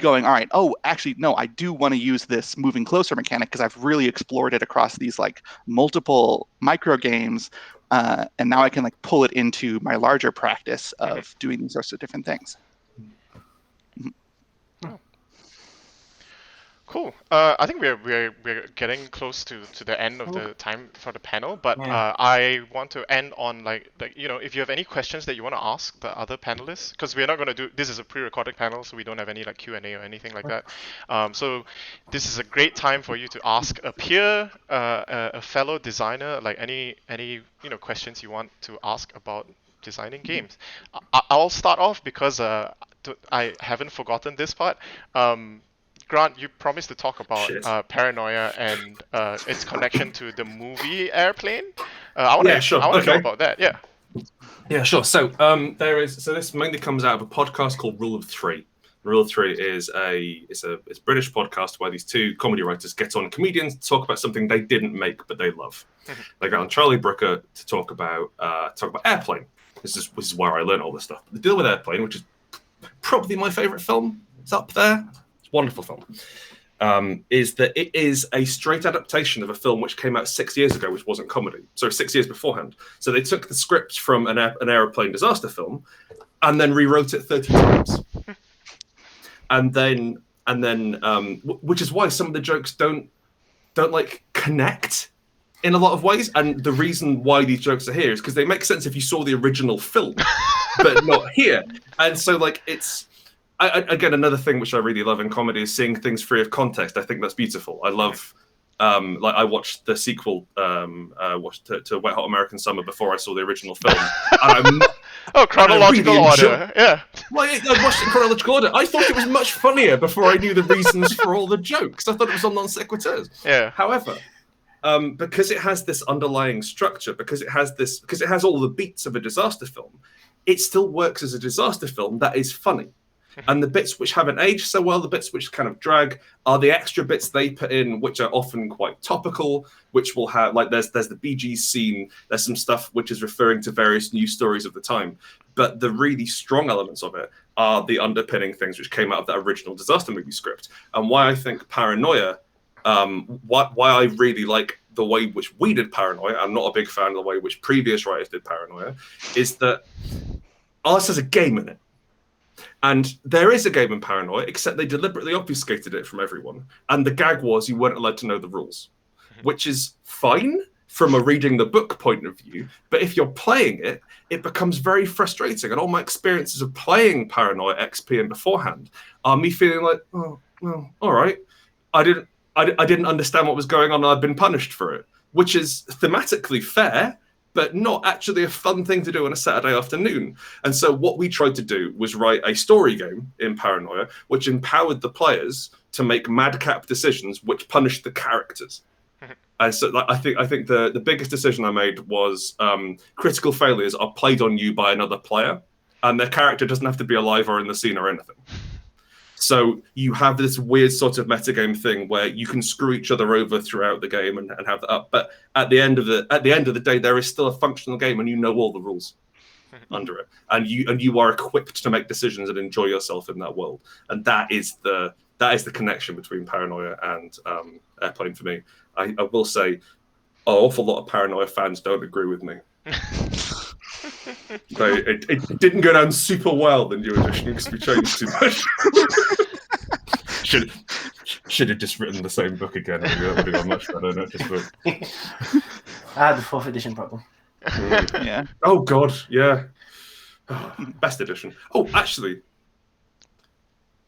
going, all right, oh, actually, no, I do want to use this moving closer mechanic because I've really explored it across these like multiple micro games, and now I can like pull it into my larger practice of doing these sorts of different things. Cool. I think we're getting close to the end of the time for the panel, but I want to end on like if you have any questions that you want to ask the other panelists, because we're not going to do this is a pre-recorded panel, so we don't have any like Q&A or anything like that. So this is a great time for you to ask a peer, a fellow designer, like any questions you want to ask about designing games. I'll start off because I haven't forgotten this part. Grant, you promised to talk about paranoia and its connection to the movie Airplane. I want to know about that. Yeah, sure. So this mainly comes out of a podcast called Rule of Three. Rule of Three is it's a British podcast where these two comedy writers get on comedians to talk about something they didn't make but they love. They got on Charlie Brooker to talk about Airplane. This is where I learned all this stuff. But the deal with Airplane, which is probably my favorite film, it's up there. Wonderful film, is that it is a straight adaptation of a film which came out 6 years ago, which wasn't comedy. So 6 years beforehand. So they took the script from an aeroplane disaster film and then rewrote it 30 times. and then which is why some of the jokes don't like connect in a lot of ways. And the reason why these jokes are here is because they make sense if you saw the original film, but not here. And so like again, another thing which I really love in comedy is seeing things free of context. I think that's beautiful. I love, like I watched the sequel, to Wet Hot American Summer before I saw the original film. Chronological order. Yeah. Well, I watched it in chronological order. I thought it was much funnier before I knew the reasons for all the jokes. I thought it was on non sequiturs. Yeah. However, because it has this underlying structure, because it has all the beats of a disaster film, it still works as a disaster film that is funny. And the bits which haven't aged so well, the bits which kind of drag, are the extra bits they put in, which are often quite topical, which will have, like, there's the Bee Gees scene, there's some stuff which is referring to various news stories of the time. But the really strong elements of it are the underpinning things which came out of that original disaster movie script. And why I think Paranoia, why I really like the way which we did Paranoia, I'm not a big fan of the way which previous writers did Paranoia, is that ours has a game in it. And there is a game in Paranoia, except they deliberately obfuscated it from everyone. And the gag was you weren't allowed to know the rules, which is fine from a reading the book point of view, but if you're playing it, it becomes very frustrating. And all my experiences of playing Paranoia XP and beforehand are me feeling like, oh, well, all right, I didn't understand what was going on, and I've been punished for it, which is thematically fair, but not actually a fun thing to do on a Saturday afternoon. And so what we tried to do was write a story game in Paranoia, which empowered the players to make madcap decisions which punished the characters. And so I think the biggest decision I made was critical failures are played on you by another player, and their character doesn't have to be alive or in the scene or anything. So you have this weird sort of metagame thing where you can screw each other over throughout the game and have that up. But at the end of the day, there is still a functional game, and you know all the rules under it, and you are equipped to make decisions and enjoy yourself in that world. And that is the connection between Paranoia and Airplane for me. I will say, an awful lot of Paranoia fans don't agree with me. So it didn't go down super well, the new edition, because we changed too much. Should have just written the same book again. Maybe that would have gone much better. Not just book. I had the 4th edition problem. Yeah. Oh God, yeah. Best edition. Oh, actually,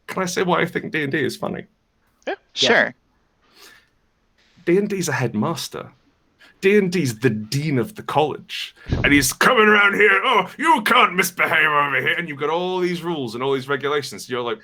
can I say why I think D&D is funny? Yeah. Sure. D&D's a headmaster. D&D's the dean of the college, and he's coming around here. Oh, you can't misbehave over here, and you've got all these rules and all these regulations. You're like,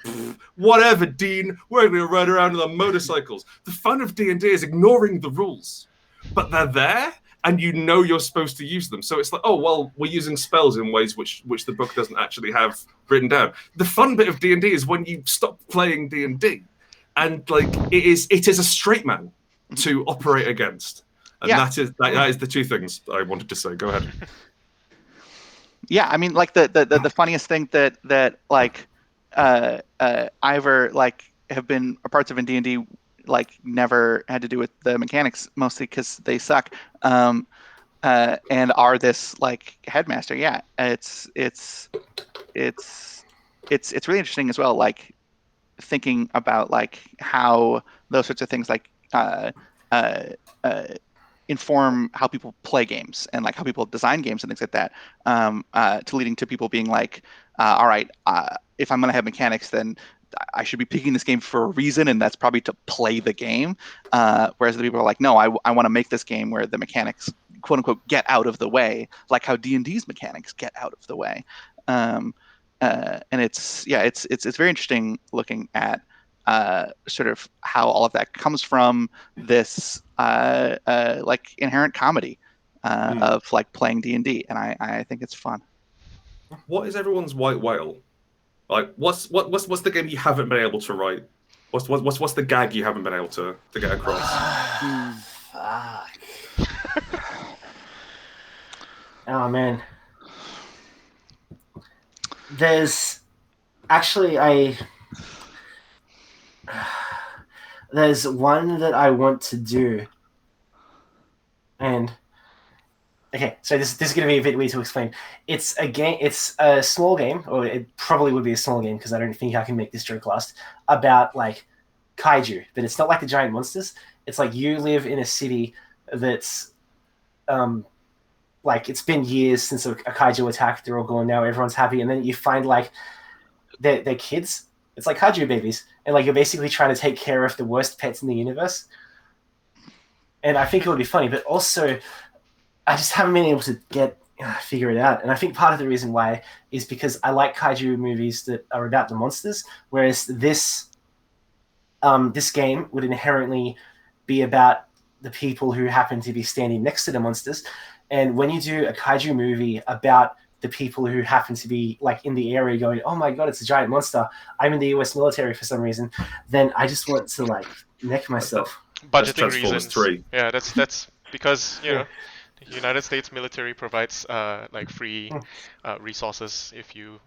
whatever, dean. We're going to ride around on motorcycles. The fun of D&D is ignoring the rules, but they're there, and you know you're supposed to use them. So it's like, oh well, we're using spells in ways which the book doesn't actually have written down. The fun bit of D&D is when you stop playing D&D, and like it is a straight man to operate against. And that is the two things I wanted to say. Go ahead. Yeah, I mean, like the funniest thing that like I ever like have been parts of in D&D like never had to do with the mechanics, mostly because they suck, and are this like headmaster. Yeah, it's really interesting as well. Like thinking about like how those sorts of things like inform how people play games and like how people design games and things like that, to leading to people being like, all right, if I'm going to have mechanics, then I should be picking this game for a reason, and that's probably to play the game. Whereas the people are like, no, I want to make this game where the mechanics, quote unquote, get out of the way, like how D&D's mechanics get out of the way. And it's very interesting looking at sort of how all of that comes from this like inherent comedy of like playing D&D, and I think it's fun. What is everyone's white whale? Like, what's the game you haven't been able to write? What's the gag you haven't been able to get across? Fuck. Oh man. There's actually there's one that I want to do, and okay, so this is going to be a bit weird to explain. It's a game. It's a small game, or it probably would be a small game because I don't think I can make this joke last. About like kaiju, but it's not like the giant monsters. It's like you live in a city that's like it's been years since a kaiju attack. They're all gone now. Everyone's happy, and then you find like their kids. It's like kaiju babies, and like you're basically trying to take care of the worst pets in the universe. And I think it would be funny, but also I just haven't been able to figure it out. And I think part of the reason why is because I like kaiju movies that are about the monsters, whereas this game would inherently be about the people who happen to be standing next to the monsters. And when you do a kaiju movie about the people who happen to be like in the area going, oh my god, it's a giant monster, I'm in the US military for some reason, then I just want to like neck myself. Budgeting reasons. 3. Yeah, that's because you know the United States military provides like free resources if you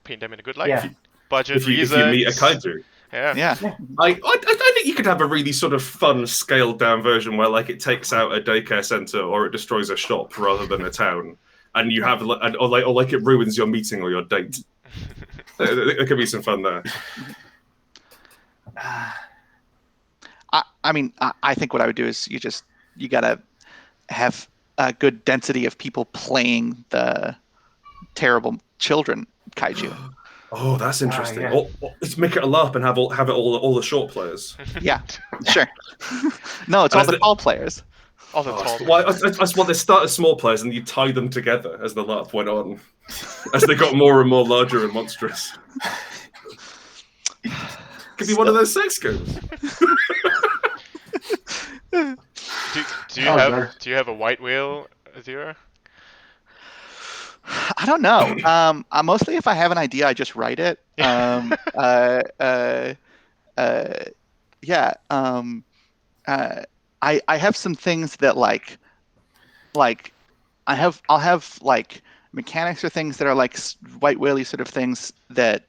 paint them in a good light. Yeah. Budget If you reasons. meet a kaiju. Yeah. I think you could have a really sort of fun, scaled down version where like it takes out a daycare center or it destroys a shop rather than a town, and you have or like it ruins your meeting or your date. There could be some fun there. I mean, I think what I would do is you gotta have a good density of people playing the terrible children kaiju. Oh, that's interesting. yeah. Let's make it a LARP and have it all the short players. Yeah, sure. No, it's all the tall players. All the tall. Well, I just want to start as small players and you tie them together as the LARP went on, as they got more and more larger and monstrous. Could be one of those sex games. Do you have a white whale, Adira? I don't know. Mostly, if I have an idea, I just write it. Yeah. I have some things that like I'll have like mechanics or things that are like white whaley sort of things that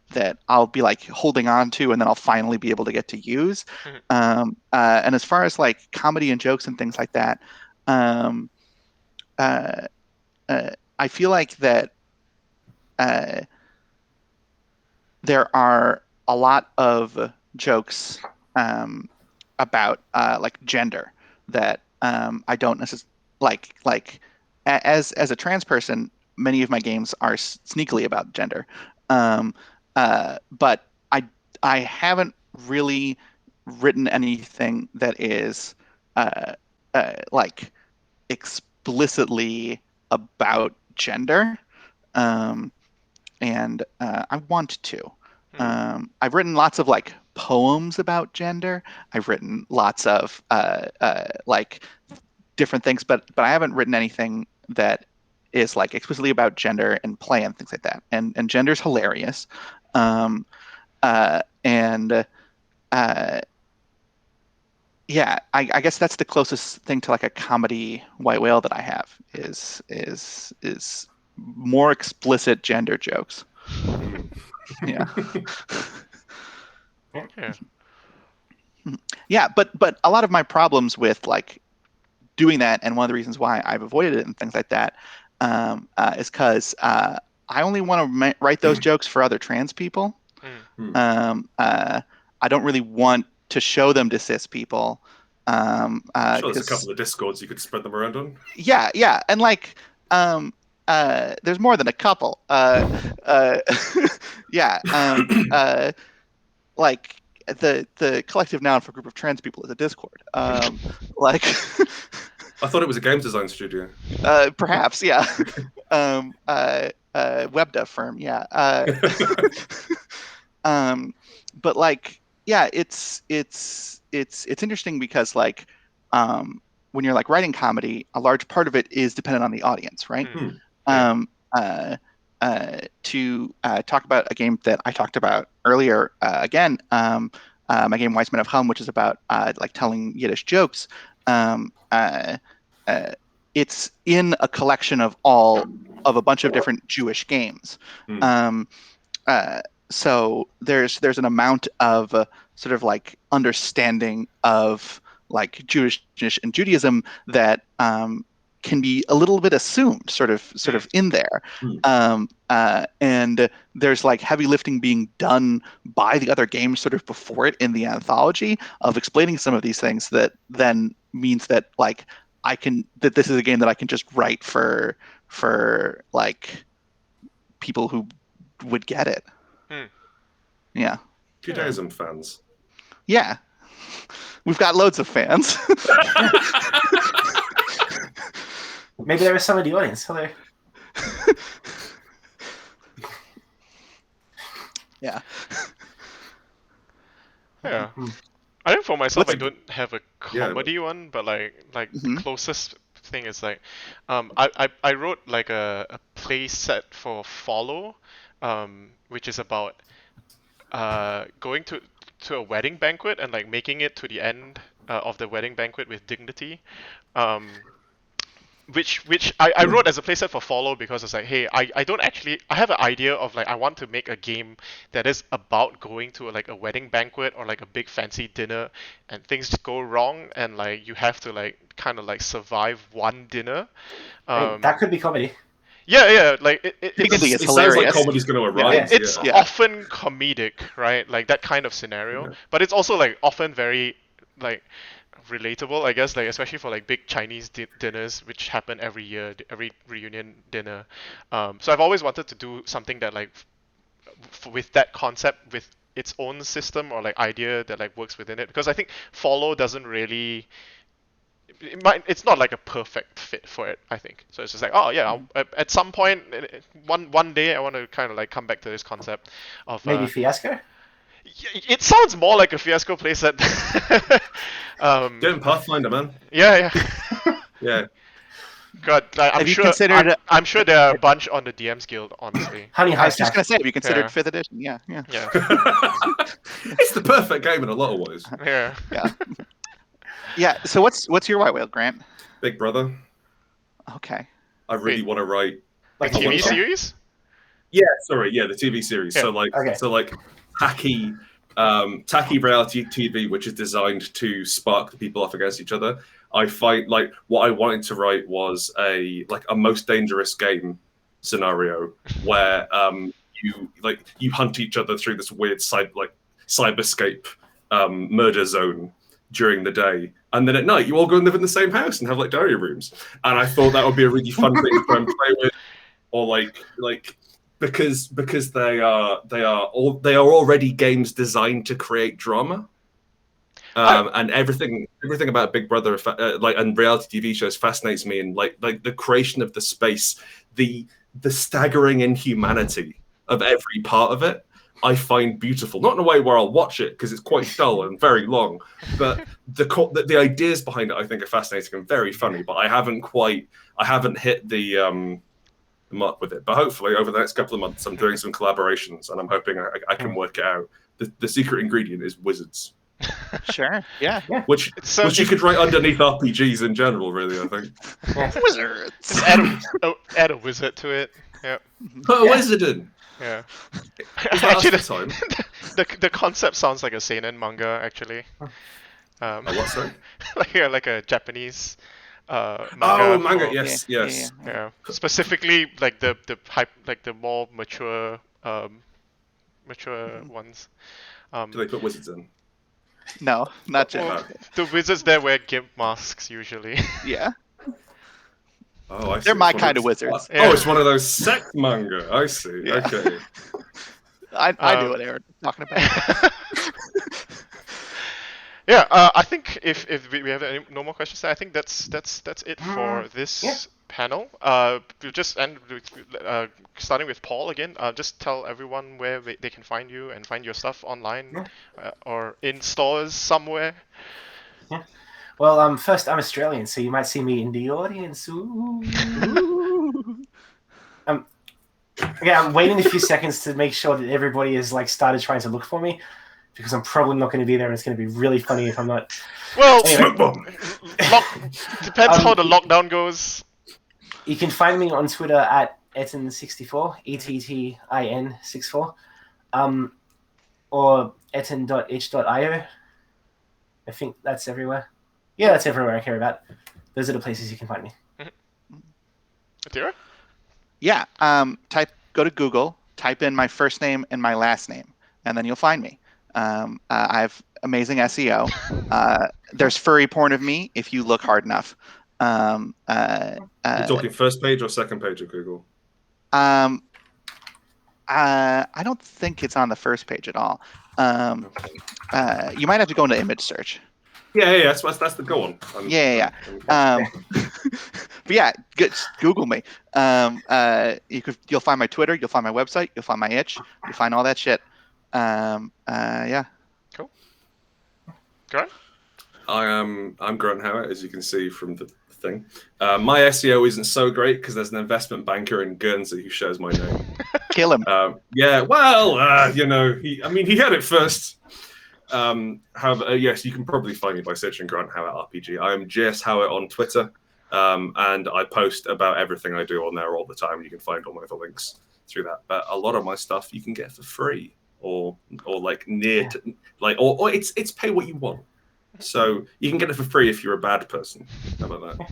I'll be like holding on to, and then I'll finally be able to get to use. And as far as like comedy and jokes and things like that, I feel like that there are a lot of jokes about like gender that I don't necessarily like as a trans person. Many of my games are sneakily about gender, but I haven't really written anything that is like explicitly about gender, and I want to. I've written lots of like poems about gender. I've written lots of like different things, but I haven't written anything that is like explicitly about gender and play and things like that. And gender's hilarious. Yeah, I guess that's the closest thing to like a comedy white whale that I have is more explicit gender jokes. Yeah. Yeah. Yeah, but a lot of my problems with like doing that, and one of the reasons why I've avoided it and things like that, is because I only want to write those jokes for other trans people. I don't really want to show them to cis people. Sure, there's a couple of Discords you could spread them around on. Yeah, and like there's more than a couple. Yeah, like the collective noun for a group of trans people is a Discord. Like I thought it was a games design studio. Perhaps, yeah. Web dev firm, yeah. But like, yeah, it's interesting because like, when you're like writing comedy, a large part of it is dependent on the audience, right? To talk about a game that I talked about earlier, again, my game Weissman of Hum, which is about like telling Yiddish jokes. It's in a collection of a bunch of different Jewish games. So there's an amount of sort of like understanding of like Jewish and Judaism that can be a little bit assumed, sort of in there. And there's like heavy lifting being done by the other games sort of before it in the anthology of explaining some of these things that then means that like that this is a game that I can just write for like people who would get it. Yeah. Judaism fans. Yeah. We've got loads of fans. Maybe there was some in the audience. Hello. Yeah. Yeah. I think for myself, I don't have a comedy one, but like the closest thing is like, I wrote like a play set for Follow, which is about going to a wedding banquet and like making it to the end of the wedding banquet with dignity. Which I wrote as a playset for Follow because it's like, hey, I don't actually, I have an idea of like, I want to make a game that is about going to like a wedding banquet or like a big fancy dinner and things go wrong and like you have to like kind of like survive one dinner. That could be comedy. Yeah, like it's hilarious. Sounds like comedy's going to arise. It's often comedic, right? Like that kind of scenario, but it's also like often very like relatable, I guess, like especially for like big Chinese dinners which happen every year, every reunion dinner. So I've always wanted to do something that like with that concept, with its own system or like idea that like works within it, because I think follow doesn't really, it's not like a perfect fit for it, I think. So it's just like, oh yeah, at some point, one day I want to kind of like come back to this concept of Maybe Fiasco? it sounds more like a Fiasco playset. Doing Pathfinder, man. Yeah. Yeah. God, I'm Have you sure. considered- I'm sure there are a bunch on the DMs Guild, honestly. Honey I was just Highstack. gonna say, have you considered Yeah. 5th edition? Yeah. Yeah. It's the perfect game in a lot of ways. Yeah. Yeah. So what's your white whale, Grant? Big Brother. Okay. I really Wait. want to write. Like TV Witcher? series? Yeah, sorry, yeah, the TV series. Yeah. So like tacky reality TV, which is designed to spark the people off against each other. I find like what I wanted to write was a most dangerous game scenario where you hunt each other through this weird cyberscape murder zone during the day, and then at night you all go and live in the same house and have like diary rooms. And I thought that would be a really fun thing to try and play with, or like because they are already games designed to create drama. And everything about Big Brother, and reality TV shows fascinates me, and like the creation of the space, the staggering inhumanity of every part of it, I find beautiful. Not in a way where I'll watch it because it's quite dull and very long, but the ideas behind it I think are fascinating and very funny. But I haven't hit the mark with it. But hopefully over the next couple of months I'm doing some collaborations, and I'm hoping I can work it out. The secret ingredient is wizards. Sure. Yeah. Which you could write underneath RPGs in general, really, I think. Wizards. Just add a wizard to it. Yeah. Put a wizard in. Yeah. Actually, Actually, the concept sounds like a seinen manga, actually. Oh, what, sorry? like a Japanese manga. Oh, manga, for- yes. Yeah. Specifically, like the more mature ones. Do they put wizards in? No, not yet. Well, the wizards there wear gimp masks usually. Yeah. Oh, I see. They're my It's one kind of of wizards. Yeah. Oh, it's one of those sect manga. I see. Yeah. Okay. I knew what Aaron was talking about. Yeah, I think if we have no more questions, I think that's it for this panel. We'll just end with, starting with Paul again. Just tell everyone where they can find you and find your stuff online or in stores somewhere. Yeah. Well, first, I'm Australian, so you might see me in the audience. Ooh. I'm waiting a few seconds to make sure that everybody has started trying to look for me, because I'm probably not going to be there, and it's going to be really funny if I'm not. Well, Anyway. depends how the lockdown goes. You can find me on Twitter at Ettin64, ETTIN64, or etin.itch.io. I think that's everywhere. Yeah, that's everywhere I care about. Those are the places you can find me. Adira? Yeah. Go to Google, type in my first name and my last name, and then you'll find me. I have amazing SEO. There's furry porn of me if you look hard enough. You're talking first page or second page of Google? I don't think it's on the first page at all. You might have to go into image search. Yeah. That's the go on. Yeah. But yeah, Google me. You'll find my Twitter. You'll find my website. You'll find my itch. You'll find all that shit. Yeah. Cool. Grant? I'm Grant Howitt, as you can see from the thing. My SEO isn't so great because there's an investment banker in Guernsey who shares my name. Kill him. Yeah, well, he had it first. However, yes, you can probably find me by searching Grant Howitt RPG. I am JS Howitt on Twitter, and I post about everything I do on there all the time. You can find all my other links through that. But a lot of my stuff you can get for free, or like near to, like, or it's pay what you want. So you can get it for free if you're a bad person. How about that?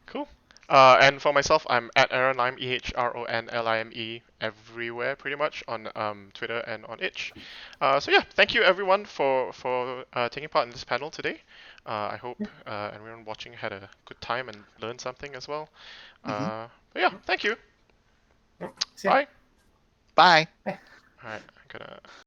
Cool. And for myself, I'm at Aaronlime, EHRONLIME, everywhere pretty much on Twitter and on itch. So yeah, thank you everyone for taking part in this panel today. I hope everyone watching had a good time and learned something as well. But yeah, thank you. See ya. Bye. Bye. All right, I'm gonna.